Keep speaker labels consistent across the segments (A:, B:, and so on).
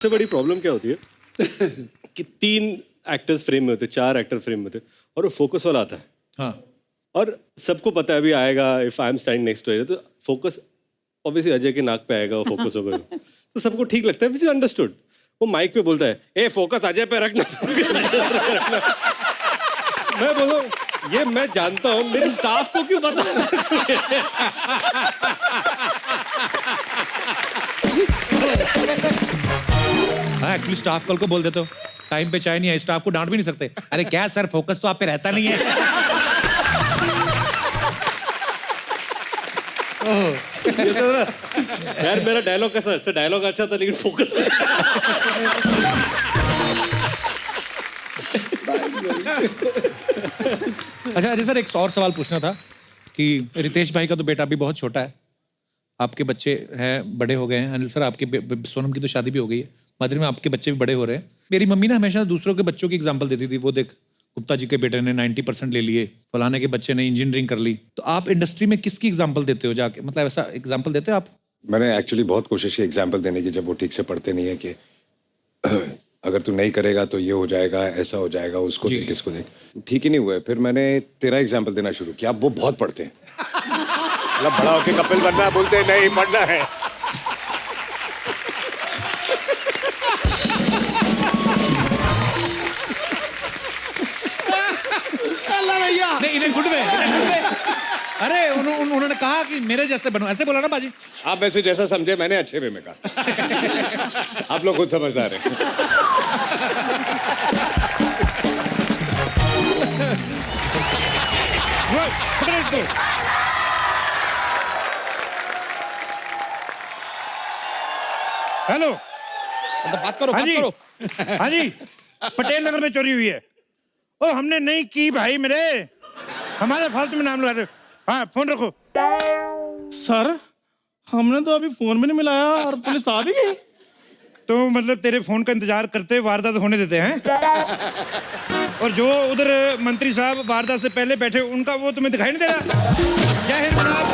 A: सबसे बड़ी प्रॉब्लम क्या होती है कि 3 एक्टर्स फ्रेम में होते हैं, 4 एक्टर फ्रेम में होते हैं और वो फोकस वाला आता है।
B: हाँ
A: और सबको पता है अभी आएगा, if I am standing next to तो फोकस ऑब्वियसली अजय के नाक पे आएगा, वो फोकस होगा तो सबको ठीक लगता है, विच इज अंडरस्टूड। वो माइक पे बोलता है ए फोकस अजय पे रखना, रखना। मैं बोलूं ये मैं जानता हूँ, मेरे स्टाफ को क्यों पता?
B: हाँ एक्चुअली स्टाफ कल को बोल देते हो टाइम पे चाय नहीं है, स्टाफ को डांट भी नहीं सकते। अरे क्या सर फोकस तो आप पे रहता नहीं है।
A: यार मेरा डायलॉग कैसा है? डायलॉग अच्छा था लेकिन फोकस
B: अच्छा अजय सर एक और सवाल पूछना था कि रितेश भाई का तो बेटा अभी बहुत छोटा है, आपके बच्चे हैं बड़े हो गए हैं। अनिल सर आपके सोनम की तो शादी भी हो गई है, मदर में आपके बच्चे भी बड़े हो रहे हैं। मेरी मम्मी ना हमेशा दूसरों के बच्चों की एग्जांपल देती थी, वो देख गुप्ता जी के बेटे ने 90% ले लिए, फलाने के बच्चे ने इंजीनियरिंग कर ली। तो आप इंडस्ट्री में किसकी एग्जाम्पल देते हो जाके, मतलब ऐसा एग्जाम्पल देते हो आप?
C: मैंने एक्चुअली बहुत कोशिश की एग्जाम्पल देने की, जब वो ठीक से पढ़ते नहीं है कि अगर तू नहीं करेगा तो ये हो जाएगा, ऐसा हो जाएगा, उसको देख इसको देख, ठीक ही नहीं हुआ है। फिर मैंने तेरा एग्जाम्पल देना शुरू किया। अब वो बहुत पढ़ते हैं, मतलब बड़ा होके कपिल बनना है, बोलते हैं नहीं पढ़ना है।
B: नहीं इन्हें गुड वे। अरे उन्होंने कहा कि मेरे जैसे बनो, ऐसे बोला ना बाजी।
C: आप वैसे जैसा समझे, मैंने अच्छे वे में कहा। आप लोग खुद समझदार हैं।
B: हेलो
D: बात करो,
B: हाँ
D: बात
B: जी
D: करो।
B: हाँ जी पटेल नगर में चोरी हुई है। ओ हमने नहीं की भाई, मेरे हमारे फालतू में नाम ला रहे हो। हाँ फोन रखो।
D: सर हमने तो अभी फोन भी नहीं मिलाया और पुलिस आ भी गई।
B: तो मतलब तेरे फोन का इंतजार करते वारदात होने देते हैं, और जो उधर मंत्री साहब वारदात से पहले बैठे उनका वो तुम्हें दिखाई नहीं दे रहा? जय हिंद जनाब।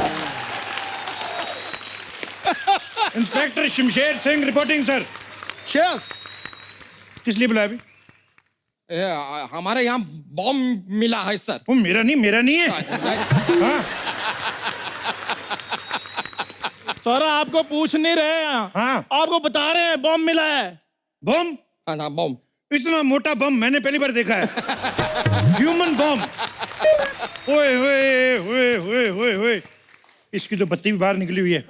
B: Inspector Shamsher Singh reporting sir.
D: शेष
B: किस लिए बुलाया अभी?
D: हमारे यहाँ बॉम्ब मिला है सर।
B: वो मेरा नहीं है। हाँ
D: सर आपको पूछ नहीं रहे हैं,
B: हाँ
D: आपको बता रहे हैं बॉम्ब मिला है।
B: बम?
D: हाँ बॉम्ब।
B: इतना मोटा बम मैंने पहली बार देखा है। ह्यूमन बम। ओए ओए ओए ओए ओए ओए, इसकी तो बत्ती भी बाहर निकली हुई है।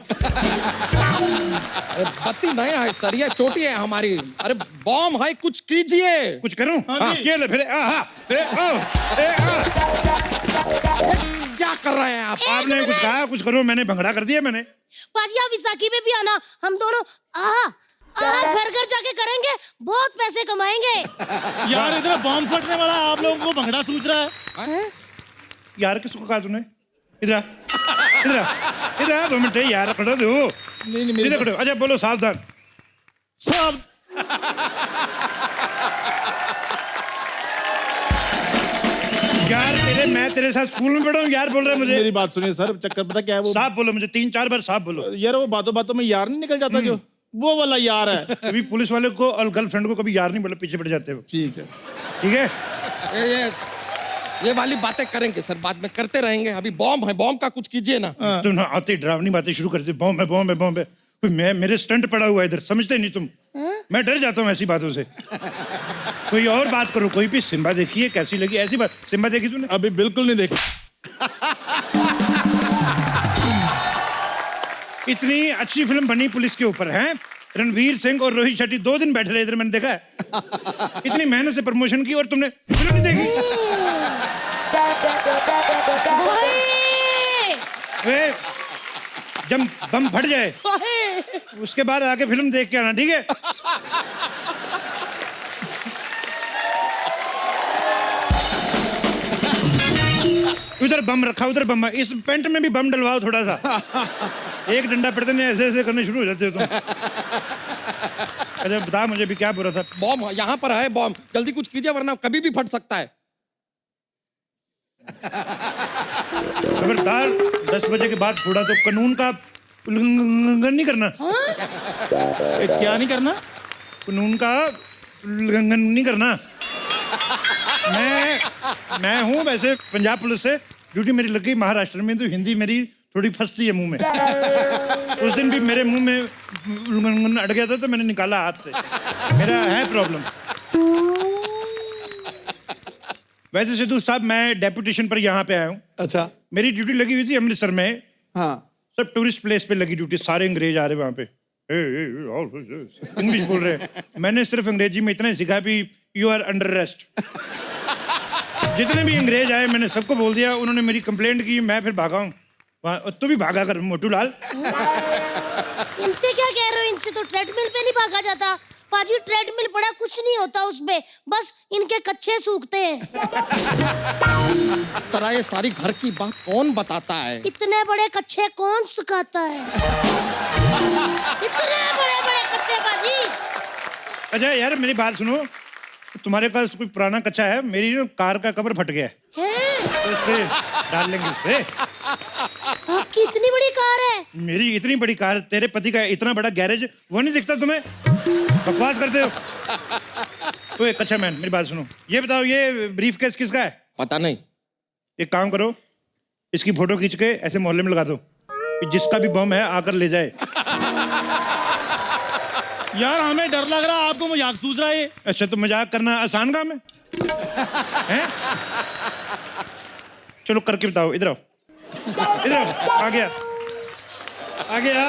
D: बत्ती नहीं है सर, ये चोटी है हमारी। अरे बॉम्ब है, कुछ कीजिए।
B: कुछ करूं? हाँ ये ले फिर।
D: क्या कर रहे हैं आप?
B: आपने कुछ कहा, कुछ करो, मैंने भंगड़ा कर दिया मैंने।
E: पाजी आप विसाखी में भी आना, हम दोनों घर घर जाके करेंगे, बहुत पैसे कमाएंगे।
D: यार इधर बॉम्ब फटने वाला, आप लोगों को भंगड़ा सूझ रहा है। अरे
B: यार किसको कहा तूने? इधर इधर 2 मिनट यार, खड़ो दो।
D: नहीं
B: इधर खड़ो। अच्छा बोलो सावधान।
D: सब
B: यार मैं तेरे साथ स्कूल में पढ़ा हूँ, यार बोल रहा है मुझे।
D: मेरी बात सुनिए सर, चक्कर पता क्या है वो?
B: साफ बोलो मुझे, 3-4 बार साफ बोलो।
D: यार वो बातों बातों में यार नहीं निकल जाता, जो वो वाला यार है।
B: कभी पुलिस वाले को और गर्लफ्रेंड को कभी यार नहीं बोले, पीछे पड़ जाते हो।
D: ठीक है
B: ठीक है।
D: ये वाली बातें करेंगे सर, बाद में करते रहेंगे। अभी बॉम्ब है, बॉम्ब का कुछ कीजिए ना।
B: तुम ना आते डरावनी बातें शुरू करते, बॉम्ब है बॉम्ब है बॉम्ब है। मैं मेरे स्टंट पड़ा हुआ है इधर, समझते नहीं तुम। मैं डर जाता हूँ ऐसी बातों से। कोई और बात करो, कोई भी। सिम्बा देखी है, कैसी लगी? ऐसी बात। सिम्बा देखी तूने?
D: अभी बिल्कुल नहीं देखी।
B: इतनी अच्छी फिल्म बनी पुलिस के ऊपर है, रणवीर सिंह और रोहित शेट्टी 2 दिन बैठे रहे इधर, मैंने देखा है। इतनी मेहनत से प्रमोशन की और तुमने फिल्म नहीं देखी? वे जब बम फट जाए उसके बाद आके फिल्म देख के आना, ठीक है? उधर बम रखा, उधर बम। इस पेंट में भी बम डलवाओ थोड़ा सा। एक डंडा पड़ते नहीं, ऐसे ऐसे करने शुरू हो जाते हो तुम। अच्छा बता मुझे भी क्या बुरा था?
D: बॉम्ब यहाँ पर है, बॉम्ब। जल्दी कुछ कीजिए वरना कभी भी फट सकता है।
B: खबरदार 10 बजे के बाद थोड़ा तो कानून का उल्लंघन नहीं करना।
D: क्या नहीं करना? कानून का उल्लंघन नहीं करना। मैं हूँ वैसे पंजाब पुलिस से, ड्यूटी मेरी लग गई महाराष्ट्र में, तो हिंदी मेरी थोड़ी फंसती है मुंह में। उस दिन भी मेरे मुंह में उल्लंघन अड़ गया था तो मैंने निकाला हाथ से। मेरा है प्रॉब्लम। वैसे सिद्धू साहब मैं डेपुटेशन पर यहाँ पे आया हूँ।
F: अच्छा।
D: मेरी ड्यूटी लगी हुई थी अमृतसर में।
F: हाँ।
D: सब टूरिस्ट प्लेस पे लगी ड्यूटी, सारे अंग्रेज आ रहे वहाँ पे, इंग्लिश बोल रहे हैं। मैंने सिर्फ अंग्रेजी में इतना ही सीखा भी यू आर अंडर अरेस्ट। जितने भी अंग्रेज आए मैंने सबको बोल दिया, उन्होंने मेरी कंप्लेंट की, मैं फिर भागा हूँ। तू भी भागा कर मोटू लाल।
E: इनसे क्या कह रहे हो, इनसे तो ट्रेडमिल पे नहीं भागा जाता पाजी। ट्रेडमिल पड़ा, कुछ नहीं होता उसमें, बस इनके कच्चे सूखते हैं।
F: इस तरह ये सारी घर की बात कौन बताता है?
E: इतने बड़े कच्चे कौन सुखाता है? इतने बड़े बड़े कच्चे पाजी।
D: अच्छा यार मेरी बात सुनो, तुम्हारे पास कोई पुराना कच्चा है? मेरी जो कार का कवर फट गया है, तो इस पे डाल लेंगे इसे।
E: आपकी इतनी बड़ी कार है?
D: मेरी इतनी बड़ी कार, तेरे पति का इतना बड़ा गैरेज, वो नहीं दिखता तुम्हें? बकवास करते हो। ओए कच्चा मैन मेरी बात सुनो, ये बताओ ये ब्रीफ केस किसका है?
F: पता नहीं।
D: एक काम करो, इसकी फोटो खींच के ऐसे मोहल्ले में लगा दो कि जिसका भी बम है आकर ले जाए।
G: यार हमें डर लग रहा है, आपको मजाक सूझ रहा है।
D: अच्छा तो मजाक करना आसान काम है? हैं? चलो करके बताओ, इधर आओ, इधर आओ, आ गया, आ गया।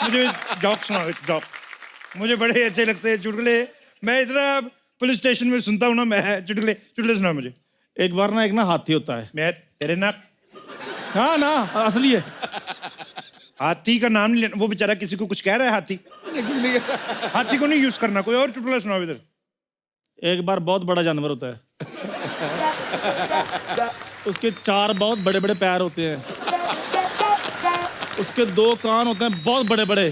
D: मुझे जॉक सुनाओ, जॉक मुझे बड़े अच्छे लगते हैं चुटकुले। मैं इतना पुलिस स्टेशन में सुनता हूँ ना, मैं चुटकुले सुनाओ मुझे।
G: एक बार ना एक ना हाथी होता है।
D: मैं तेरे ना,
G: हाँ ना असली है।
D: हाथी का नाम नहीं लेना, वो बेचारा किसी को कुछ कह रहा है। हाथी हाथी को नहीं यूज करना। कोई और चुटकुला सुनाओ इधर।
G: एक बार बहुत बड़ा जानवर होता है, उसके 4 बहुत बड़े बड़े पैर होते हैं, उसके 2 कान होते हैं बहुत बड़े बड़े।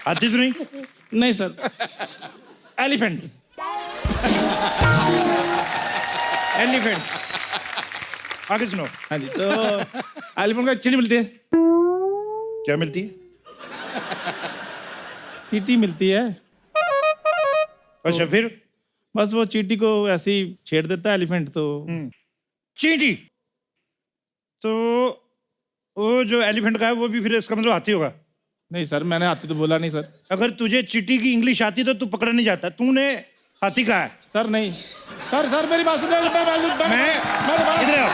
D: हाथी तो नहीं?
G: नहीं सर, एलिफेंट।
D: एलिफेंट। आगे सुनो।
G: हाँ जी, तो एलिफेंट को चिड़ी मिलती है।
D: क्या मिलती है?
G: चींटी मिलती है।
D: अच्छा फिर?
G: बस वो चींटी को ऐसे ही छेड़ देता है एलिफेंट, तो
D: चींटी। तो वो जो एलिफेंट का है वो भी फिर इसका मतलब हाथी होगा?
G: नहीं सर, मैंने हाथी तो बोला नहीं सर।
D: अगर तुझे चींटी की इंग्लिश आती तो तू पकड़ा नहीं जाता, तूने हाथी कहा है।
G: सर नहीं सर मेरी बात सुनिए।
D: मैं इधर आओ।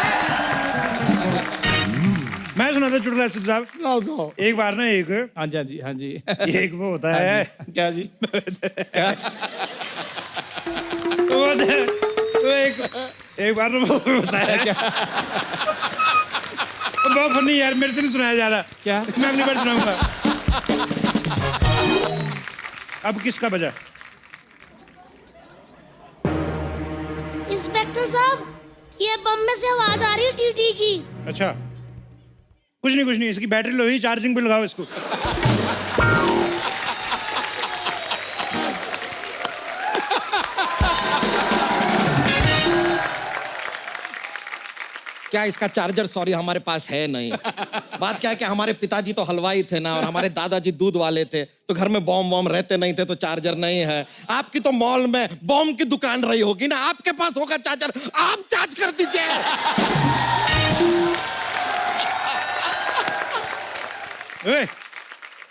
D: मैं सुना था चुटकुला सिद्धू साहब। एक बार ना एक,
G: हाँ जी हाँ जी हाँ जी।
D: एक वो होता है।
G: क्या जी? क्या?
D: वो एक बार ना वो होता है। बहुत फनी यार, मेरे से नहीं सुनाया जा रहा।
G: क्या?
D: मैं अगली बार सुनाऊंगा। अब किसका बजा?
E: इंस्पेक्टर साहब, ये बम में से आवाज आ रही है टीटी की।
D: अच्छा कुछ नहीं, इसकी बैटरी लो ही, चार्जिंग पे लगाओ इसको।
F: क्या इसका चार्जर सॉरी हमारे पास है नहीं। बात क्या है कि हमारे पिताजी तो हलवाई थे ना, और हमारे दादाजी दूध वाले थे, तो घर में बॉम्ब वॉम्ब रहते नहीं थे, तो चार्जर नहीं है। आपकी तो मॉल में बॉम्ब की दुकान रही होगी ना, आपके पास होगा चार्जर, आप चार्ज कर दीजिए।
D: ओए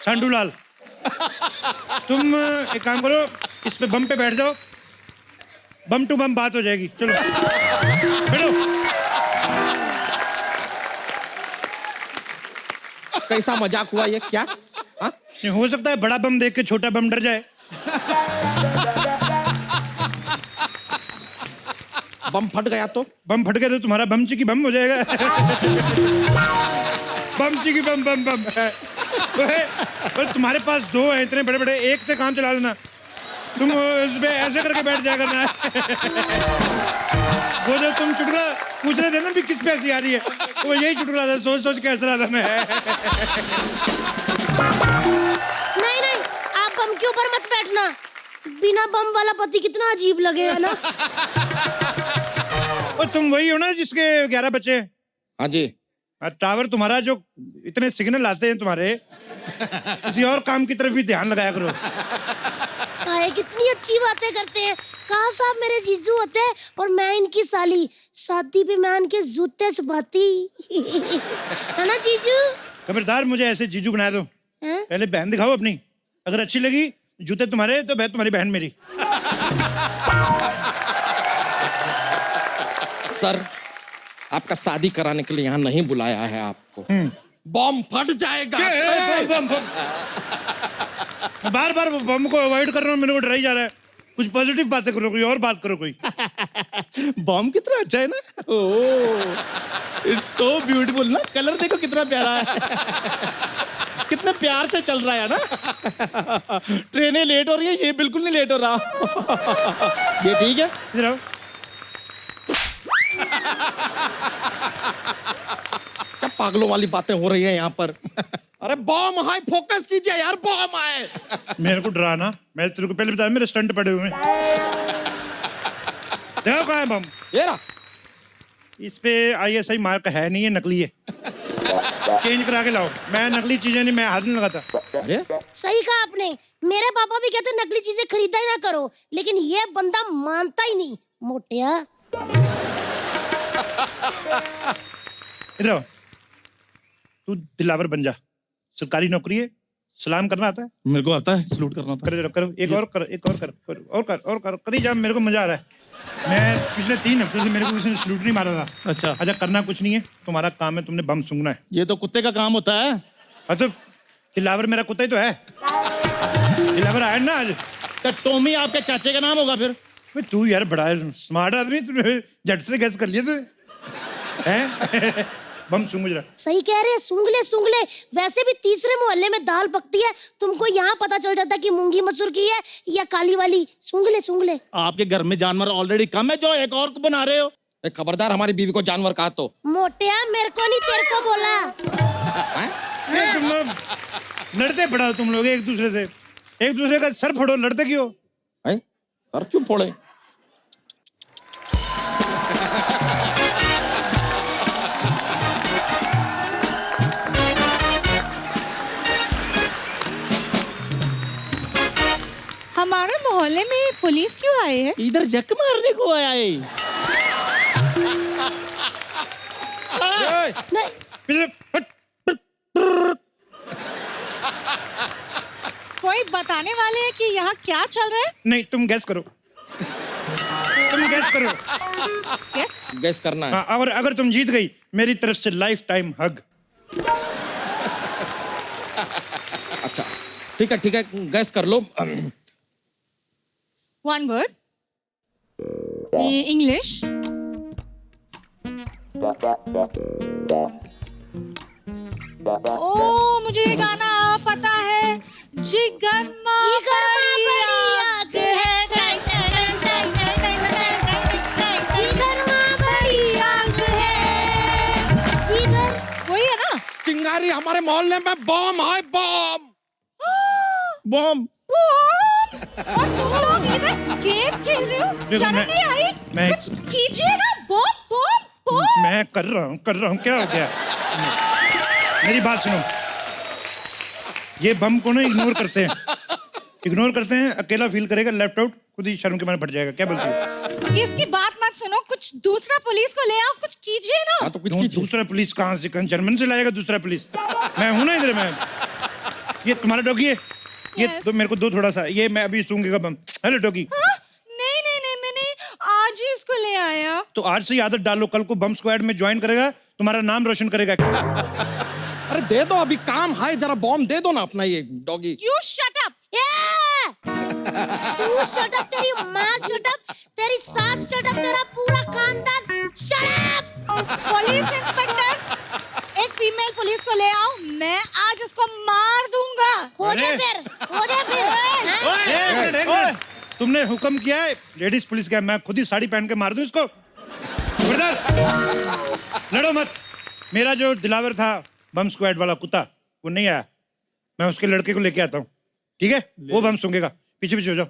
D: सांडूलाल, तुम एक काम करो, इस पे बम पे बैठ जाओ, बम टू बम बात हो जाएगी। चलो बैठो।
F: कैसा मजाक हुआ ये? क्या हा?
D: हो सकता है बड़ा बम देख के छोटा बम डर जाए।
F: बम फट गया तो?
D: बम फट गया तो तुम्हारा बम चिकी बम हो जाएगा। बम चिकी बम बम बम। और तुम्हारे पास 2 हैं इतने बड़े बड़े, एक से काम चला लेना। तुम उस पे ऐसे करके बैठ जाया करना है। वो जो तुम चुटकुला पूछ रहे थे ना भी किस पे हंसी आ रही है, वो यही चुटकुला था, सोच सोच के हंस रहा था मैं।
E: नहीं, आप बम के ऊपर मत बैठना, बिना बम वाला पति कितना अजीब लगेगा ना।
D: और तुम वही हो ना जिसके 11 बच्चे हैं?
F: हाँ जी।
D: टावर तुम्हारा जो इतने सिग्नल आते हैं तुम्हारे, किसी और काम की तरफ भी ध्यान लगाया करो।
E: हाय कितनी अच्छी बातें करते हैं। कहा साहब मेरे जीजू होते हैं और मैं इनकी साली, शादी पे मैं इनके जूते छुपाती है ना जीजू।
D: खबरदार मुझे ऐसे जीजू बना दो।
E: हैं?
D: पहले बहन दिखाओ अपनी, अगर अच्छी लगी जूते तुम्हारे तो बहन तुम्हारी बहन मेरी।
F: सर, आपका शादी कराने के लिए यहाँ नहीं बुलाया है आपको। बॉम्ब फट जाएगा।
D: बार बार बम को अवॉइड कर रहा हूँ, मेरे को डराई जा रहा है। कुछ पॉजिटिव बातें करो, कोई और बात करो कोई।
G: बॉम्ब कितना अच्छा है ना। ओह इट्स सो ब्यूटीफुल ना, कलर देखो कितना प्यारा है। कितना प्यार से चल रहा है ना। ट्रेनें लेट हो रही है, ये बिल्कुल नहीं लेट हो रहा। ये ठीक है।
D: इधर आओ।
F: क्या पागलों वाली बातें हो रही है यहाँ पर। अरे बॉम्ब हाई, फोकस कीजिए यार, बॉम्ब आए।
D: मेरे को डराना, मैं तेरे को पहले बताया मेरे स्टंट पड़े हुए हैं। देखो कहाँ है बम।
F: ये रहा।
D: इस पे ISI मार्क है नहीं, है नकली है। चेंज करा के लाओ। मैं नकली चीजें नहीं, मैं हाथ नहीं लगाता।
F: अरे
E: सही कहा आपने। मेरे पापा भी कहते नकली चीजें खरीदा ही ना करो, लेकिन ये बंदा मानता ही नहीं। मोटिया
D: इधर आओ। तू दिलावर बन जा, सरकारी नौकरी है। सलाम करना आता है?
G: मेरे को आता है, सलूट करना आता है।
D: करो करो, एक और कर, एक और कर, और कर, करी जा। मेरे को मजा आ रहा है। मैं पिछले 3 हफ्तों से मेरे को किसी ने सलूट नहीं मारा था।
G: अच्छा
D: करना कुछ नहीं है, तुम्हारा काम है, तुमने बम सूंघना है।
G: ये तो कुत्ते का काम होता है।
D: हाँ तो दिलावर मेरा कुत्ता ही तो है। दिलावर आया ना आज।
G: तो टॉमी आपके चाचे का नाम होगा फिर।
D: तू यार बड़ा स्मार्ट आदमी, तूने झट से गैस कर लिया तूने। हैं? बम सूंघ जरा।
E: सही कह रहे हैं, सूंघ ले। वैसे भी तीसरे मोहल्ले में दाल पकती है, तुमको यहाँ पता चल जाता कि मूंगी मसूर की है या काली वाली। सूंघ ले।
G: आपके घर में जानवर ऑलरेडी कम है, जो एक और को बना रहे हो।
F: खबरदार, हमारी बीवी को जानवर कहा तो।
E: मोटिया मेरे को नहीं, तेरे को बोला।
D: तुम लोग लड़ते पड़ा हो, तुम लोग एक दूसरे से। एक दूसरे का सर फोड़ो, लड़ते क्यों?
F: सर क्यों फोड़े?
H: हमारे मोहल्ले में पुलिस क्यों आए है?
G: इधर जक मारने को आया है।
E: नहीं
H: कोई बताने वाले हैं कि यहाँ क्या चल रहा है?
D: नहीं, तुम गैस करो। तुम गैस करो।
F: गैस करना है।
D: हाँ, और अगर तुम जीत गई, मेरी तरफ से लाइफ टाइम हग।
F: अच्छा ठीक है, गैस कर लो।
H: One word. English. ओ मुझे ये गाना पता है। जिगर माँ बड़ी आग है।
E: जिगर माँ बड़ी आग है। जिगर
H: वही है ना?
F: चिंगारी, हमारे मोहल्ले में बॉम्ब है, बॉम्ब।
G: बॉम्ब।
H: और तुम लोग इधर गेम खेल रहे हो?
D: देखो,
H: शर्म नहीं आई?
D: मैं-
H: कुछ कीजिए ना। बॉम्ब।
D: मैं कर रहा हूँ। क्या हो गया? मेरी बात सुनो। ये बम को ना इग्नोर करते हैं। अकेला फील करेगा, लेफ्ट आउट, खुद ही शर्म के मारे फट जाएगा। क्या बोलती है?
H: इसकी बात मत सुनो, कुछ दूसरा पुलिस को ले आओ, कुछ कीजिए ना।
F: हाँ तो कुछ कीजिए।
D: दूसरा पुलिस कहाँ से? जर्मन से लाएगा दूसरा पुलिस? मैं हूं ना इधर। मैं ये तुम्हारा डॉगी है, ये
H: Yes.
D: तो मेरे को दो थोड़ा सा। ये मैं अभी सूंघेगा बम। Hello doggy.
H: हाँ? नहीं, मैंने आज ही इसको ले आया।
D: तो आज से ही आदत डालो, कल को बम स्क्वाड में ज्वाइन करेगा, तुम्हारा नाम रोशन करेगा।
F: अरे दे दो, अभी काम है, जरा बॉम्ब दे दो ना अपना ये डॉगी।
H: You shut up.
E: तू शट अप, तेरी माँ शट अप, तेरी सास शट अप, तेरा पूरा खानदान शट अप।
H: पुलिस इंस्पेक्टर, एक फीमेल पुलिस को ले आओ, मैं आज उसको मार दूंगा।
E: हो जाए फिर। हाँ?
D: एक मिनट। तुमने हुक्म किया है, लेडीज पुलिस का, मैं खुद ही साड़ी पहन के मार दूं इसको? खबरदार, लड़ो मत। मेरा जो दिलावर था बम स्क्वाड वाला कुत्ता, वो नहीं आया। मैं उसके लड़के को लेके आता हूँ, ठीक है? वो बम सूंघेगा। पीछे हो जाओ।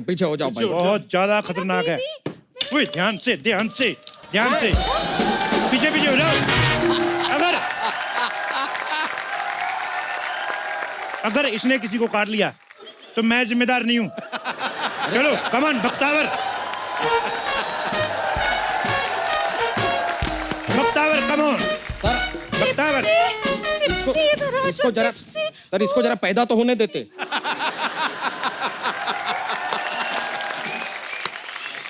F: पीछे हो जाओ भाई।
D: बहुत ज्यादा खतरनाक है। ध्यान से। पीछे हो जाओ। अगर इसने किसी को काट लिया तो मैं जिम्मेदार नहीं हूं। चलो कमान बख्तावर, बख्तावर कमोन, बख्तावर।
F: इसको जरा सर, इसको जरा पैदा तो होने देते।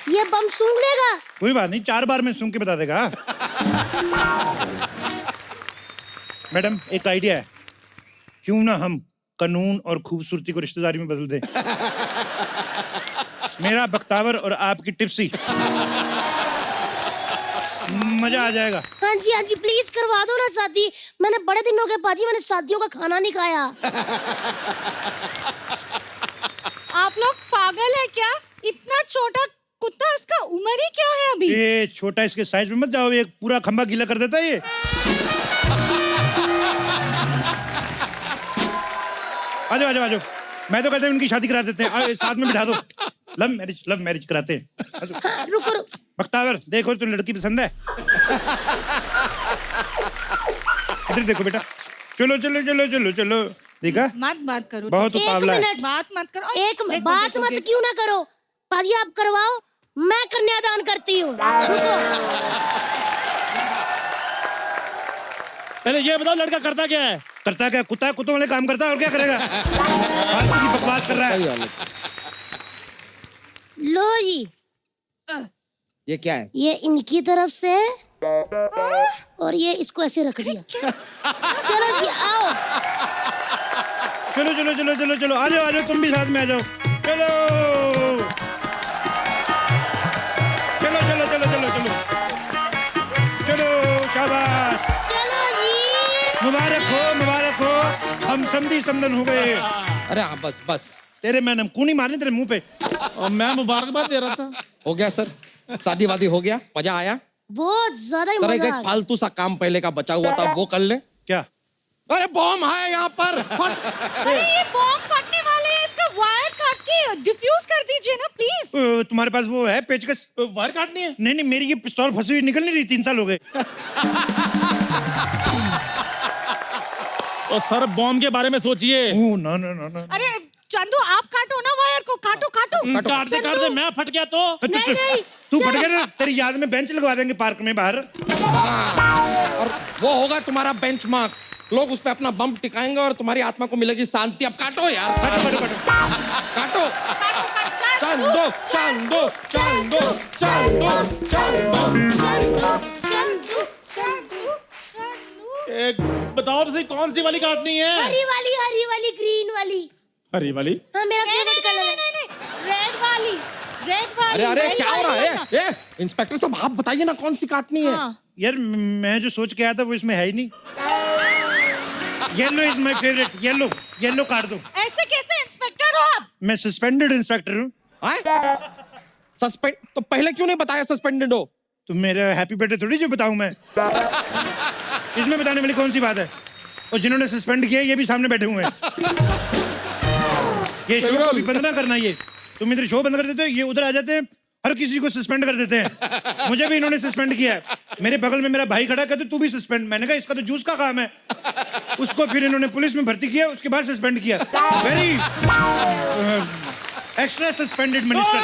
E: ये बम सूंघ लेगा।
D: कोई बात नहीं, 4 बार में सूंघ के बता देगा। मैडम एक आइडिया है, क्यों ना हम कानून और खूबसूरती को रिश्तेदारी में बदल दें। मेरा बख्तावर और आपकी टिप्सी, मजा आ जाएगा।
E: हाँ जी प्लीज करवा दो ना शादी। मैंने बड़े दिन हो गए पाजी, मैंने शादियों का खाना नहीं खाया।
H: आप लोग पागल है क्या? इतना छोटा कुत्ता, इसका उम्र ही क्या है अभी?
D: ये छोटा, इसके साइज में मत जाओ, एक पूरा खंबा गीला कर देता है ये। आ जाओ। मैं तो कहता हूँ उनकी शादी करा देते हैं। आओ, साथ में बिठा दो। लव मैरिज कराते हैं।
E: हाँ, रुको।
D: बख्तावर देखो तो लड़की पसंद है। इधर देखो बेटा। चलो। देखा?
H: मत बात करो।
D: बहुत उतावला है।
H: बात मत करो।
E: एक बात मत क्यों ना करो पाजी, आप करवाओ, मैं कन्यादान करती हूँ। रुको।
G: पहले ये बताओ लड़का करता क्या है?
D: करता क्या? कुत्तों वाले काम करता है, और क्या करेगा? फालतू की बकवास कर रहा है।
E: लो जी,
F: ये क्या है?
E: ये इनकी तरफ से और ये इसको ऐसे रख दिया। चलो जी आओ।
D: चलो आ जाओ, तुम भी साथ में आ जाओ। चलो शाबाश।
E: चलो जी।
D: मुबारक हो, हम समधी समधन हो गए।
F: अरे हाँ, बस
D: तेरे मैं नमकूनी मारने तेरे मुंह पे।
G: और मैं मुबारकबाद दे रहा था।
F: हो गया सर, शादी वादी हो गया, मजा आया।
E: बहुत ज्यादा ही
F: सर एक
E: मजा आ गया।
F: फालतू सा काम पहले का बचा हुआ था, वो कर ले।
D: क्या?
F: अरे बॉम्ब है यहाँ पर।
H: अरे ये बॉम्ब फटने वाले हैं, इसका वायर काट के डिफ्यूज कर दीजिए ना प्लीज।
D: तुम्हारे पास वो है पेचकस?
G: वायर काटनी है?
D: नहीं, मेरी ये पिस्तौल फंसी हुई निकल नहीं रही, 3 साल हो गए।
G: और सर बॉम्ब के बारे में सोचिए।
D: ना।
H: अरे चंदू आप काटो ना वायर को, काटो।
G: काटते मैं फट गया तो?
E: नहीं।
D: तू फट गया ना, तेरी याद में बेंच लगवा देंगे पार्क में बाहर।
F: और वो होगा तुम्हारा बेंचमार्क, लोग उस पे अपना बम टिकाएंगे और तुम्हारी आत्मा को मिलेगी शांति। अब काटो यार, काटो।
G: एक बताओ तो सही, कौन सी वाली काटनी है?
E: हरी वाली, ग्रीन वाली।
G: हरी वाली?
E: हाँ, मेरा फेवरेट कलर है।
H: नहीं, रेड वाली।
F: अरे क्या हो रहा है? इंस्पेक्टर साहब आप बताइए ना कौन सी काटनी है?
D: यार मैं जो सोच के आया था वो इसमें है ही नहीं। Yellow is my favourite. Yellow काट दो।
H: ऐसे कैसे इंस्पेक्टर हो आप?
D: मैं सस्पेंडेड इंस्पेक्टर हूँ।
F: सस्पेंड तो पहले क्यों नहीं बताया सस्पेंडेड हो?
D: तुम मेरा हैप्पी बर्थडे थोड़ी जो बताऊं मैं। इसमें बताने वाली कौन सी बात है? और जिन्होंने सस्पेंड किया ये भी सामने बैठे हुए हैं। ये शो अभी बंद ना करना। ये तुम इधर शो बंद कर देते हो, ये उधर आ जाते हैं, हर किसी को सस्पेंड कर देते हैं। मुझे भी इन्होंने सस्पेंड किया है। मेरे बगल में मेरा भाई खड़ा, कहते तू भी सस्पेंड। मैंने कहा इसका तो जूस का काम है। उसको फिर इन्होंने पुलिस में भर्ती किया, उसके बाद सस्पेंड किया। Very extra suspended minister.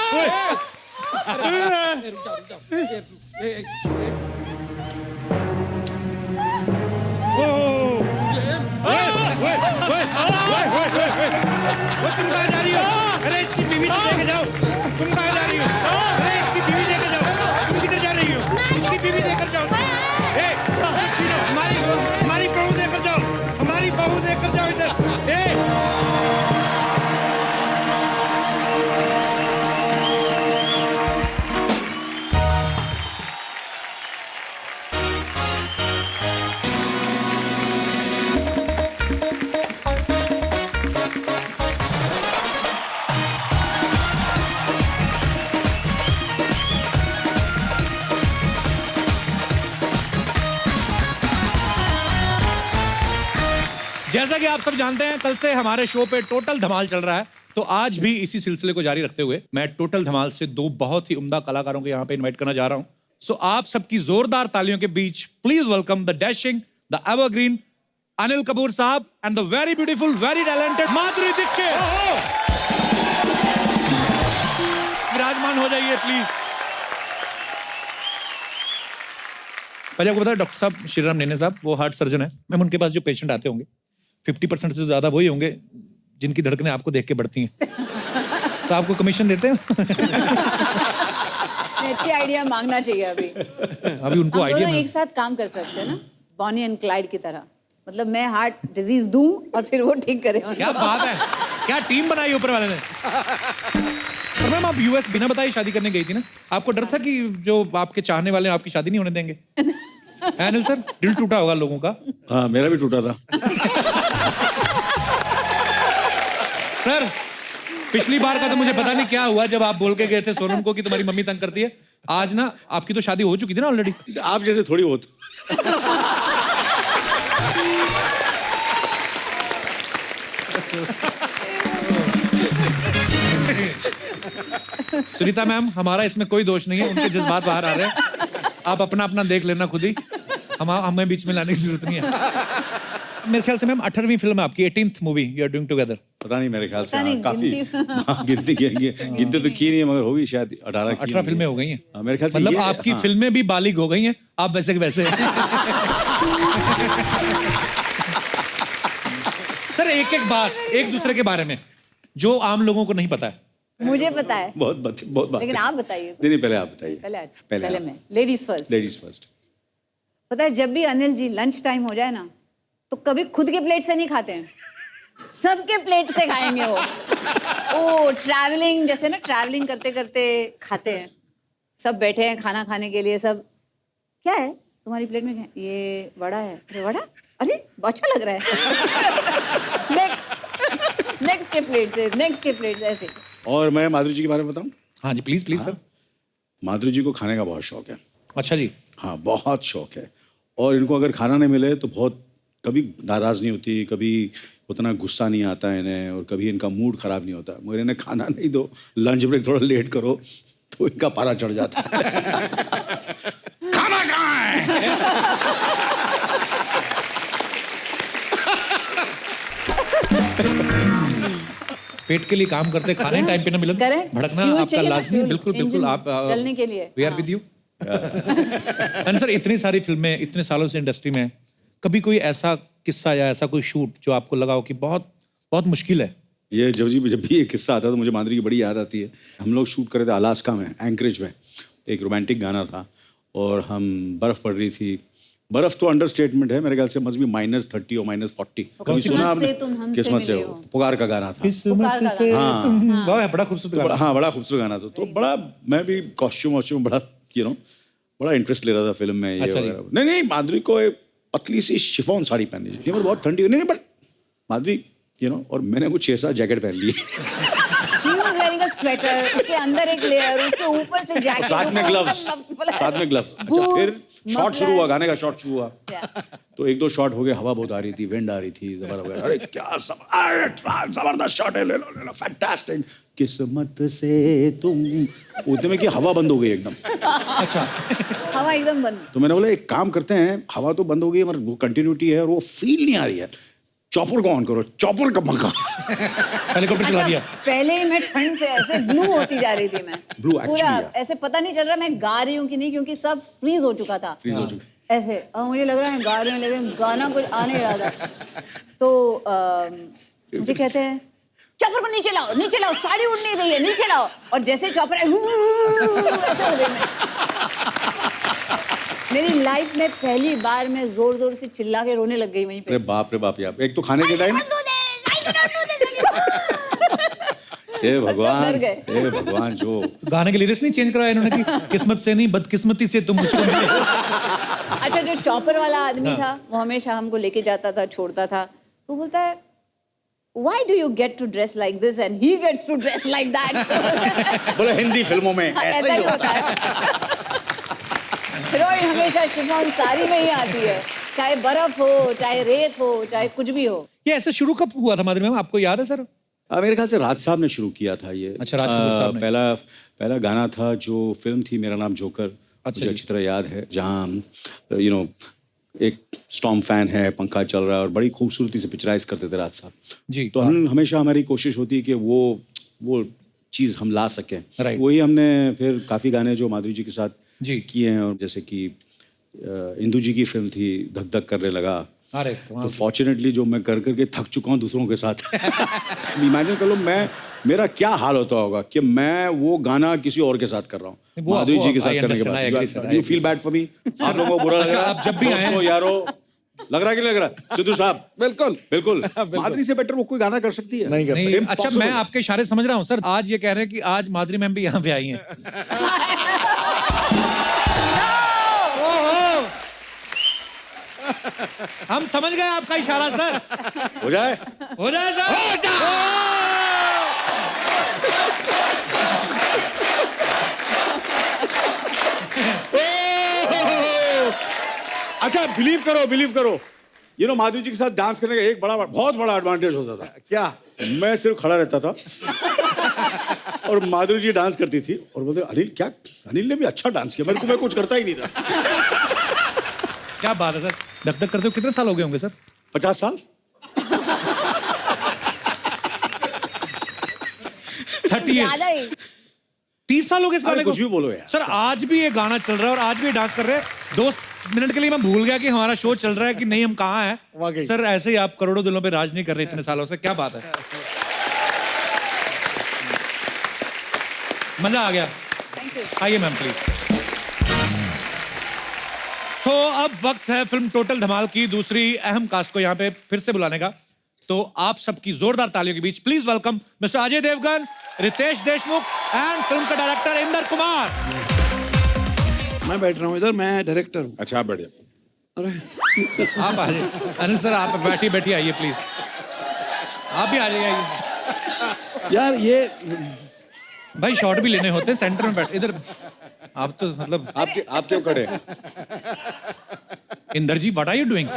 D: तुम कहाँ जा रही हो? अरे इसकी बीवी तो लेके जाओ। तुम कहाँ जा रही हो? अरे इसकी बीवी लेके जाओ। तुम किधर जा रही हो? इसकी बीवी लेकर जाओ। हमारी बहू लेकर जाओ। हमारी बहू लेकर जाओ इधर।
B: जैसा कि आप सब जानते हैं, कल से हमारे शो पे टोटल धमाल चल रहा है, तो आज भी इसी सिलसिले को जारी रखते हुए मैं टोटल धमाल से 2 बहुत ही उम्दा कलाकारों को यहाँ पे इनवाइट करना जा रहा हूँ। सो आप सबकी जोरदार तालियों के बीच please welcome the dashing, the evergreen Anil Kapoor sahab and the very beautiful, very talented Madhuri Dixit. विराजमान हो जाइए प्लीज। भाई आपको पता है डॉक्टर साहब श्रीराम नेने साहब वो हार्ट सर्जन है। मैम उनके पास जो पेशेंट आते होंगे 50% से ज्यादा वही होंगे जिनकी धड़कनें आपको देख के बढ़ती हैं। तो आपको कमीशन देते हैं?
H: अच्छी आइडिया मांगना चाहिए अभी।
B: अभी उनको
H: हम
B: आइडिया
H: दोनों एक साथ काम कर सकते हैं ना, बॉनी एंड क्लाइड की तरह। मतलब मैं हार्ट डिजीज दूं और फिर वो ठीक करे।
B: क्या बात है, क्या टीम बनाई ऊपर वाले ने। और मैम आप यूएस बिना बताए शादी करने गई थी ना, आपको डर था कि जो आपके चाहने वाले हैं आपकी शादी नहीं होने देंगे? है अनिल सर, दिल टूटा होगा लोगों का।
I: हाँ मेरा भी टूटा था।
B: सर पिछली बार का तो मुझे पता नहीं क्या हुआ जब आप बोल के गए थे सोनम को कि तुम्हारी मम्मी तंग करती है। आज ना आपकी तो शादी हो चुकी थी ना ऑलरेडी।
I: आप जैसे थोड़ी बहुत।
B: सुनीता मैम हमारा इसमें कोई दोष नहीं है, उनके जज्बात बाहर आ रहे हैं। आप अपना अपना देख लेना खुद ही, हमें बीच में लाने की जरूरत नहीं है। मेरे ख्याल से मैम 18वीं फिल्म है आपकी, 18th movie you are doing together.
I: पता नहीं मेरे ख्याल से
H: पता नहीं,
I: काफी गिनती गिनती तो की नहीं है, मगर होगी शायद 18
B: फिल्में हो गई हैं।
I: हाँ, मेरे ख्याल से
B: मतलब
I: ये-
B: आपकी
I: हाँ।
B: फिल्में भी बालिग हो गई हैं, आप वैसे के वैसे। सर एक एक बात एक दूसरे के बारे में जो आम लोगों को नहीं पता है।
H: मुझे पता है,
I: बहुत बात।
H: लेकिन आप बताइए।
I: नहीं पहले आप बताइए।
H: पहले मैं, लेडीज फर्स्ट।
I: Ladies first.
H: पता है जब भी अनिल जी लंच टाइम हो जाए ना, तो कभी खुद के प्लेट से नहीं खाते हैं, सबके प्लेट से खाएंगे वो। ओ ट्रैवलिंग, जैसे ना ट्रैवलिंग करते करते खाते हैं, सब बैठे हैं खाना खाने के लिए, सब क्या है तुम्हारी प्लेट में? ये वड़ा है। अरे वड़ा, अरे अच्छा लग रहा है। नेक्स्ट के प्लेट से, नेक्स्ट के प्लेट से, ऐसे।
I: और मैं माधुरी जी के बारे में बताऊं?
B: हाँ जी प्लीज प्लीज सर।
I: माधुरी जी को खाने का बहुत शौक है।
B: अच्छा जी।
I: हाँ बहुत शौक है। और इनको अगर खाना नहीं मिले तो बहुत, कभी नाराज नहीं होती, कभी उतना गुस्सा नहीं आता है इन्हें, और कभी इनका मूड खराब नहीं होता। मगर इन्हें खाना नहीं दो, लंच ब्रेक थोड़ा लेट करो तो इनका पारा चढ़ जाता है। खाना कहाँ है?
B: पेट के लिए काम करते, खाने टाइम पे ना मिलन,
H: करें।
B: भड़कना
H: Fuel
B: आपका
H: चाहिए ना,
B: लाजमी।
H: fuel,
B: बिल्कुल बिल्कुल
H: engine
B: आप
H: चलने के लिए।
B: We are with you. And sir इतनी सारी फिल्में, इतने सालों से इंडस्ट्री में, कभी कोई ऐसा किस्सा या ऐसा कोई शूट जो आपको लगा हो कि बहुत बहुत मुश्किल है?
I: ये जब भी ये किस्सा आता है तो मुझे माधुरी की बड़ी याद आती है। हम लोग शूट कर रहे थे अलास्का में, एंकरेज में। एक रोमांटिक गाना था और हम बर्फ़ पड़ रही थी। बर्फ़ तो अंडरस्टेटमेंट है, मेरे ख्याल से मस्ट बी -30 और -40। कभी सुना आपने? किस्मत से हो, पुकार का गाना था।
B: किस्मत से तुम, वाह बड़ा खूबसूरत गाना।
I: हाँ बड़ा खूबसूरत गाना था। तो बड़ा, मैं भी कॉस्ट्यूम वॉस्ट्यूम बड़ा बड़ा इंटरेस्ट ले रहा था फिल्म में। ये
B: अच्छा जी।
I: वगैरह। नहीं माधुरी को एक पतली सी शिफॉन साड़ी पहनी थी, बहुत ठंडी नहीं, बट माधुरी और मैंने कुछ 6-7 जैकेट पहन ली।
H: He was wearing a sweater, उसके अंदर एक लेयर, उसके ऊपर से जैकेट,
I: साथ में ग्लव्स। अच्छा फिर शॉट शुरू हुआ, गाने का शॉट शुरू हुआ। तो 1-2 शॉट हो गए, हवा बहुत आ रही थी, विंड आ रही थी, जबरदस्त। अरे क्या जबरदस्त शॉट है, ले लो फैंटास्टिक। किस्मत से तुम, उतने में कि हवा बंद हो गई एकदम।
B: अच्छा
H: हवा एकदम बंद।
I: तो मैंने बोला एक काम करते हैं, हवा तो बंद हो गई मगर वो कंटिन्यूटी है और वो फील नहीं आ रही है, चॉपर को ऑन करो। चॉपर का पंखा
B: हेलीकॉप्टर चला दिया।
H: पहले ही मैं ठंड से ऐसे ब्लू होती जा रही थी मैं।
I: Blue actually,
H: पूरा
I: yeah.
H: ऐसे पता नहीं चल रहा मैं गा रही हूँ कि नहीं, क्योंकि सब फ्रीज हो चुका था।
I: फ्रीज हो चुका।
H: ऐसे और मुझे लग रहा है गा रही हूँ, लेकिन गाना कुछ आ नहीं रहा था। तो मुझे कहते हैं चॉपर को नीचे लाओ, साड़ी उड़ नहीं रही है, नीचे लाओ। और जैसे चॉपर ऐसे हो गई मैं। मेरी लाइफ में पहली बार मैं जोर जोर से चिल्ला के रोने लग गई वहीं पे।
I: अरे बाप यार, एक तो खाने के टाइम, हे भगवान जो
B: गाने के लिरिक्स नहीं चेंज कराया इन्होंने कि किस्मत से नहीं बदकिस्मती से तुम मुझको मिले।
H: अच्छा जो चॉपर वाला आदमी था वो हमेशा हमको लेके जाता था, छोड़ता था। तो बोलता है Why do you get to dress like this and he gets to dress like that?
I: बोले हिंदी फिल्मों में
H: ऐसा ही होता है। हीरोइन हमेशा शिफॉन साड़ी में ही आती है, चाहे बर्फ हो, चाहे रेत हो, चाहे कुछ भी हो।
B: ये ऐसे शुरू कब हुआ था माधुरी मैम, आपको याद है सर?
I: मेरे ख्याल से राज साहब ने शुरू किया था ये।
B: अच्छा, राज कपूर साहब ने।
I: पहला गाना था जो फिल्म थी मेरा नाम जोकर, मुझे अच्छी तरह याद है, जहाँ एक स्टॉर्म फैन है, पंखा चल रहा है और बड़ी खूबसूरती से पिक्चराइज करते थे राज साहब।
B: जी
I: तो हम हमेशा हमारी कोशिश होती है कि वो चीज़ हम ला सकें।
B: Right.
I: वही हमने फिर काफ़ी गाने जो माधुरी जी के साथ
B: जी।
I: किए हैं, और जैसे कि इंदु जी की फिल्म थी धक धक करने लगा।
B: अरे
I: तो फॉर्चुनेटली जो मैं कर करके थक चुका हूँ दूसरों के साथ। इमेजिन कर लो मेरा क्या हाल होता होगा कि मैं वो गाना किसी और के साथ कर रहा हूँ
B: वो-
I: माधुरी जी के
B: I
I: साथ करने के
B: understand, I agree, sir,
I: बाद।
B: I
I: you
B: agree,
I: feel bad for me? आप लोगों को बुरा लग
B: अच्छा,
I: रहा है?
B: आप जब भी आए-
I: दोस्तों, यारो, लग रहा है कि लग रहा है? सिद्धू साहब
F: बिल्कुल
I: बिल्कुल माधुरी से बेटर वो कोई गाना कर सकती है?
F: नहीं कर
B: नहीं,
I: Impossible
B: अच्छा मैं
I: है।
B: आपके इशारे समझ रहा हूँ सर। आज ये कह रहे हैं कि आज माधुरी मैम भी यहाँ पे आई हैं। हम समझ गए आपका इशारा सर।
I: हो जाए।
B: हो जाए सर।
I: अच्छा बिलीव करो यू नो माधुरी जी के साथ डांस करने का एक बहुत बड़ा एडवांटेज होता था।
F: क्या?
I: मैं सिर्फ खड़ा रहता था और माधुरी जी डांस करती थी और बोलते अनिल ने भी अच्छा डांस किया, मैं कुछ करता ही नहीं था।
B: क्या बात है सर। धक धक करते हो कितने साल हो गए होंगे सर?
I: 50 साल।
B: 30
H: ज्यादा ही
B: 30 साल हो गए इस गाने को।
I: कुछ भी बोलो यार।
B: सर आज भी ये गाना चल रहा है और आज भी ये डांस कर रहे हैं। 2 मिनट के लिए मैं भूल गया कि हमारा शो चल रहा है कि नहीं, हम कहाँ हैं।
F: वाकई।
B: सर ऐसे ही आप करोड़ों दिलों पे राज नहीं कर रहे इतने सालों से। क्या बात है, मजा आ गया। आइए मैम प्लीज। तो अब वक्त है फिल्म टोटल धमाल की दूसरी अहम कास्ट को यहाँ पे फिर से बुलाने का। तो आप सबकी जोरदार तालियों के बीच please welcome mister Ajay Devgn, Riteish Deshmukh and film का डायरेक्टर इंदर कुमार।
J: मैं बैठ रहा हूँ इधर, मैं डायरेक्टर हूँ।
C: अच्छा बढ़िया।
J: अरे
B: आप आ जाइए अनिल सर, आप बैठिए आइए प्लीज। आप भी आ जाइए आइए।
J: यार ये
B: भाई शॉट भी लेने होते हैं, सेंटर में बैठ इधर। आप तो मतलब
C: आप क्यों खड़े हैं?
B: इंदर जी व्हाट आर यू डूइंग?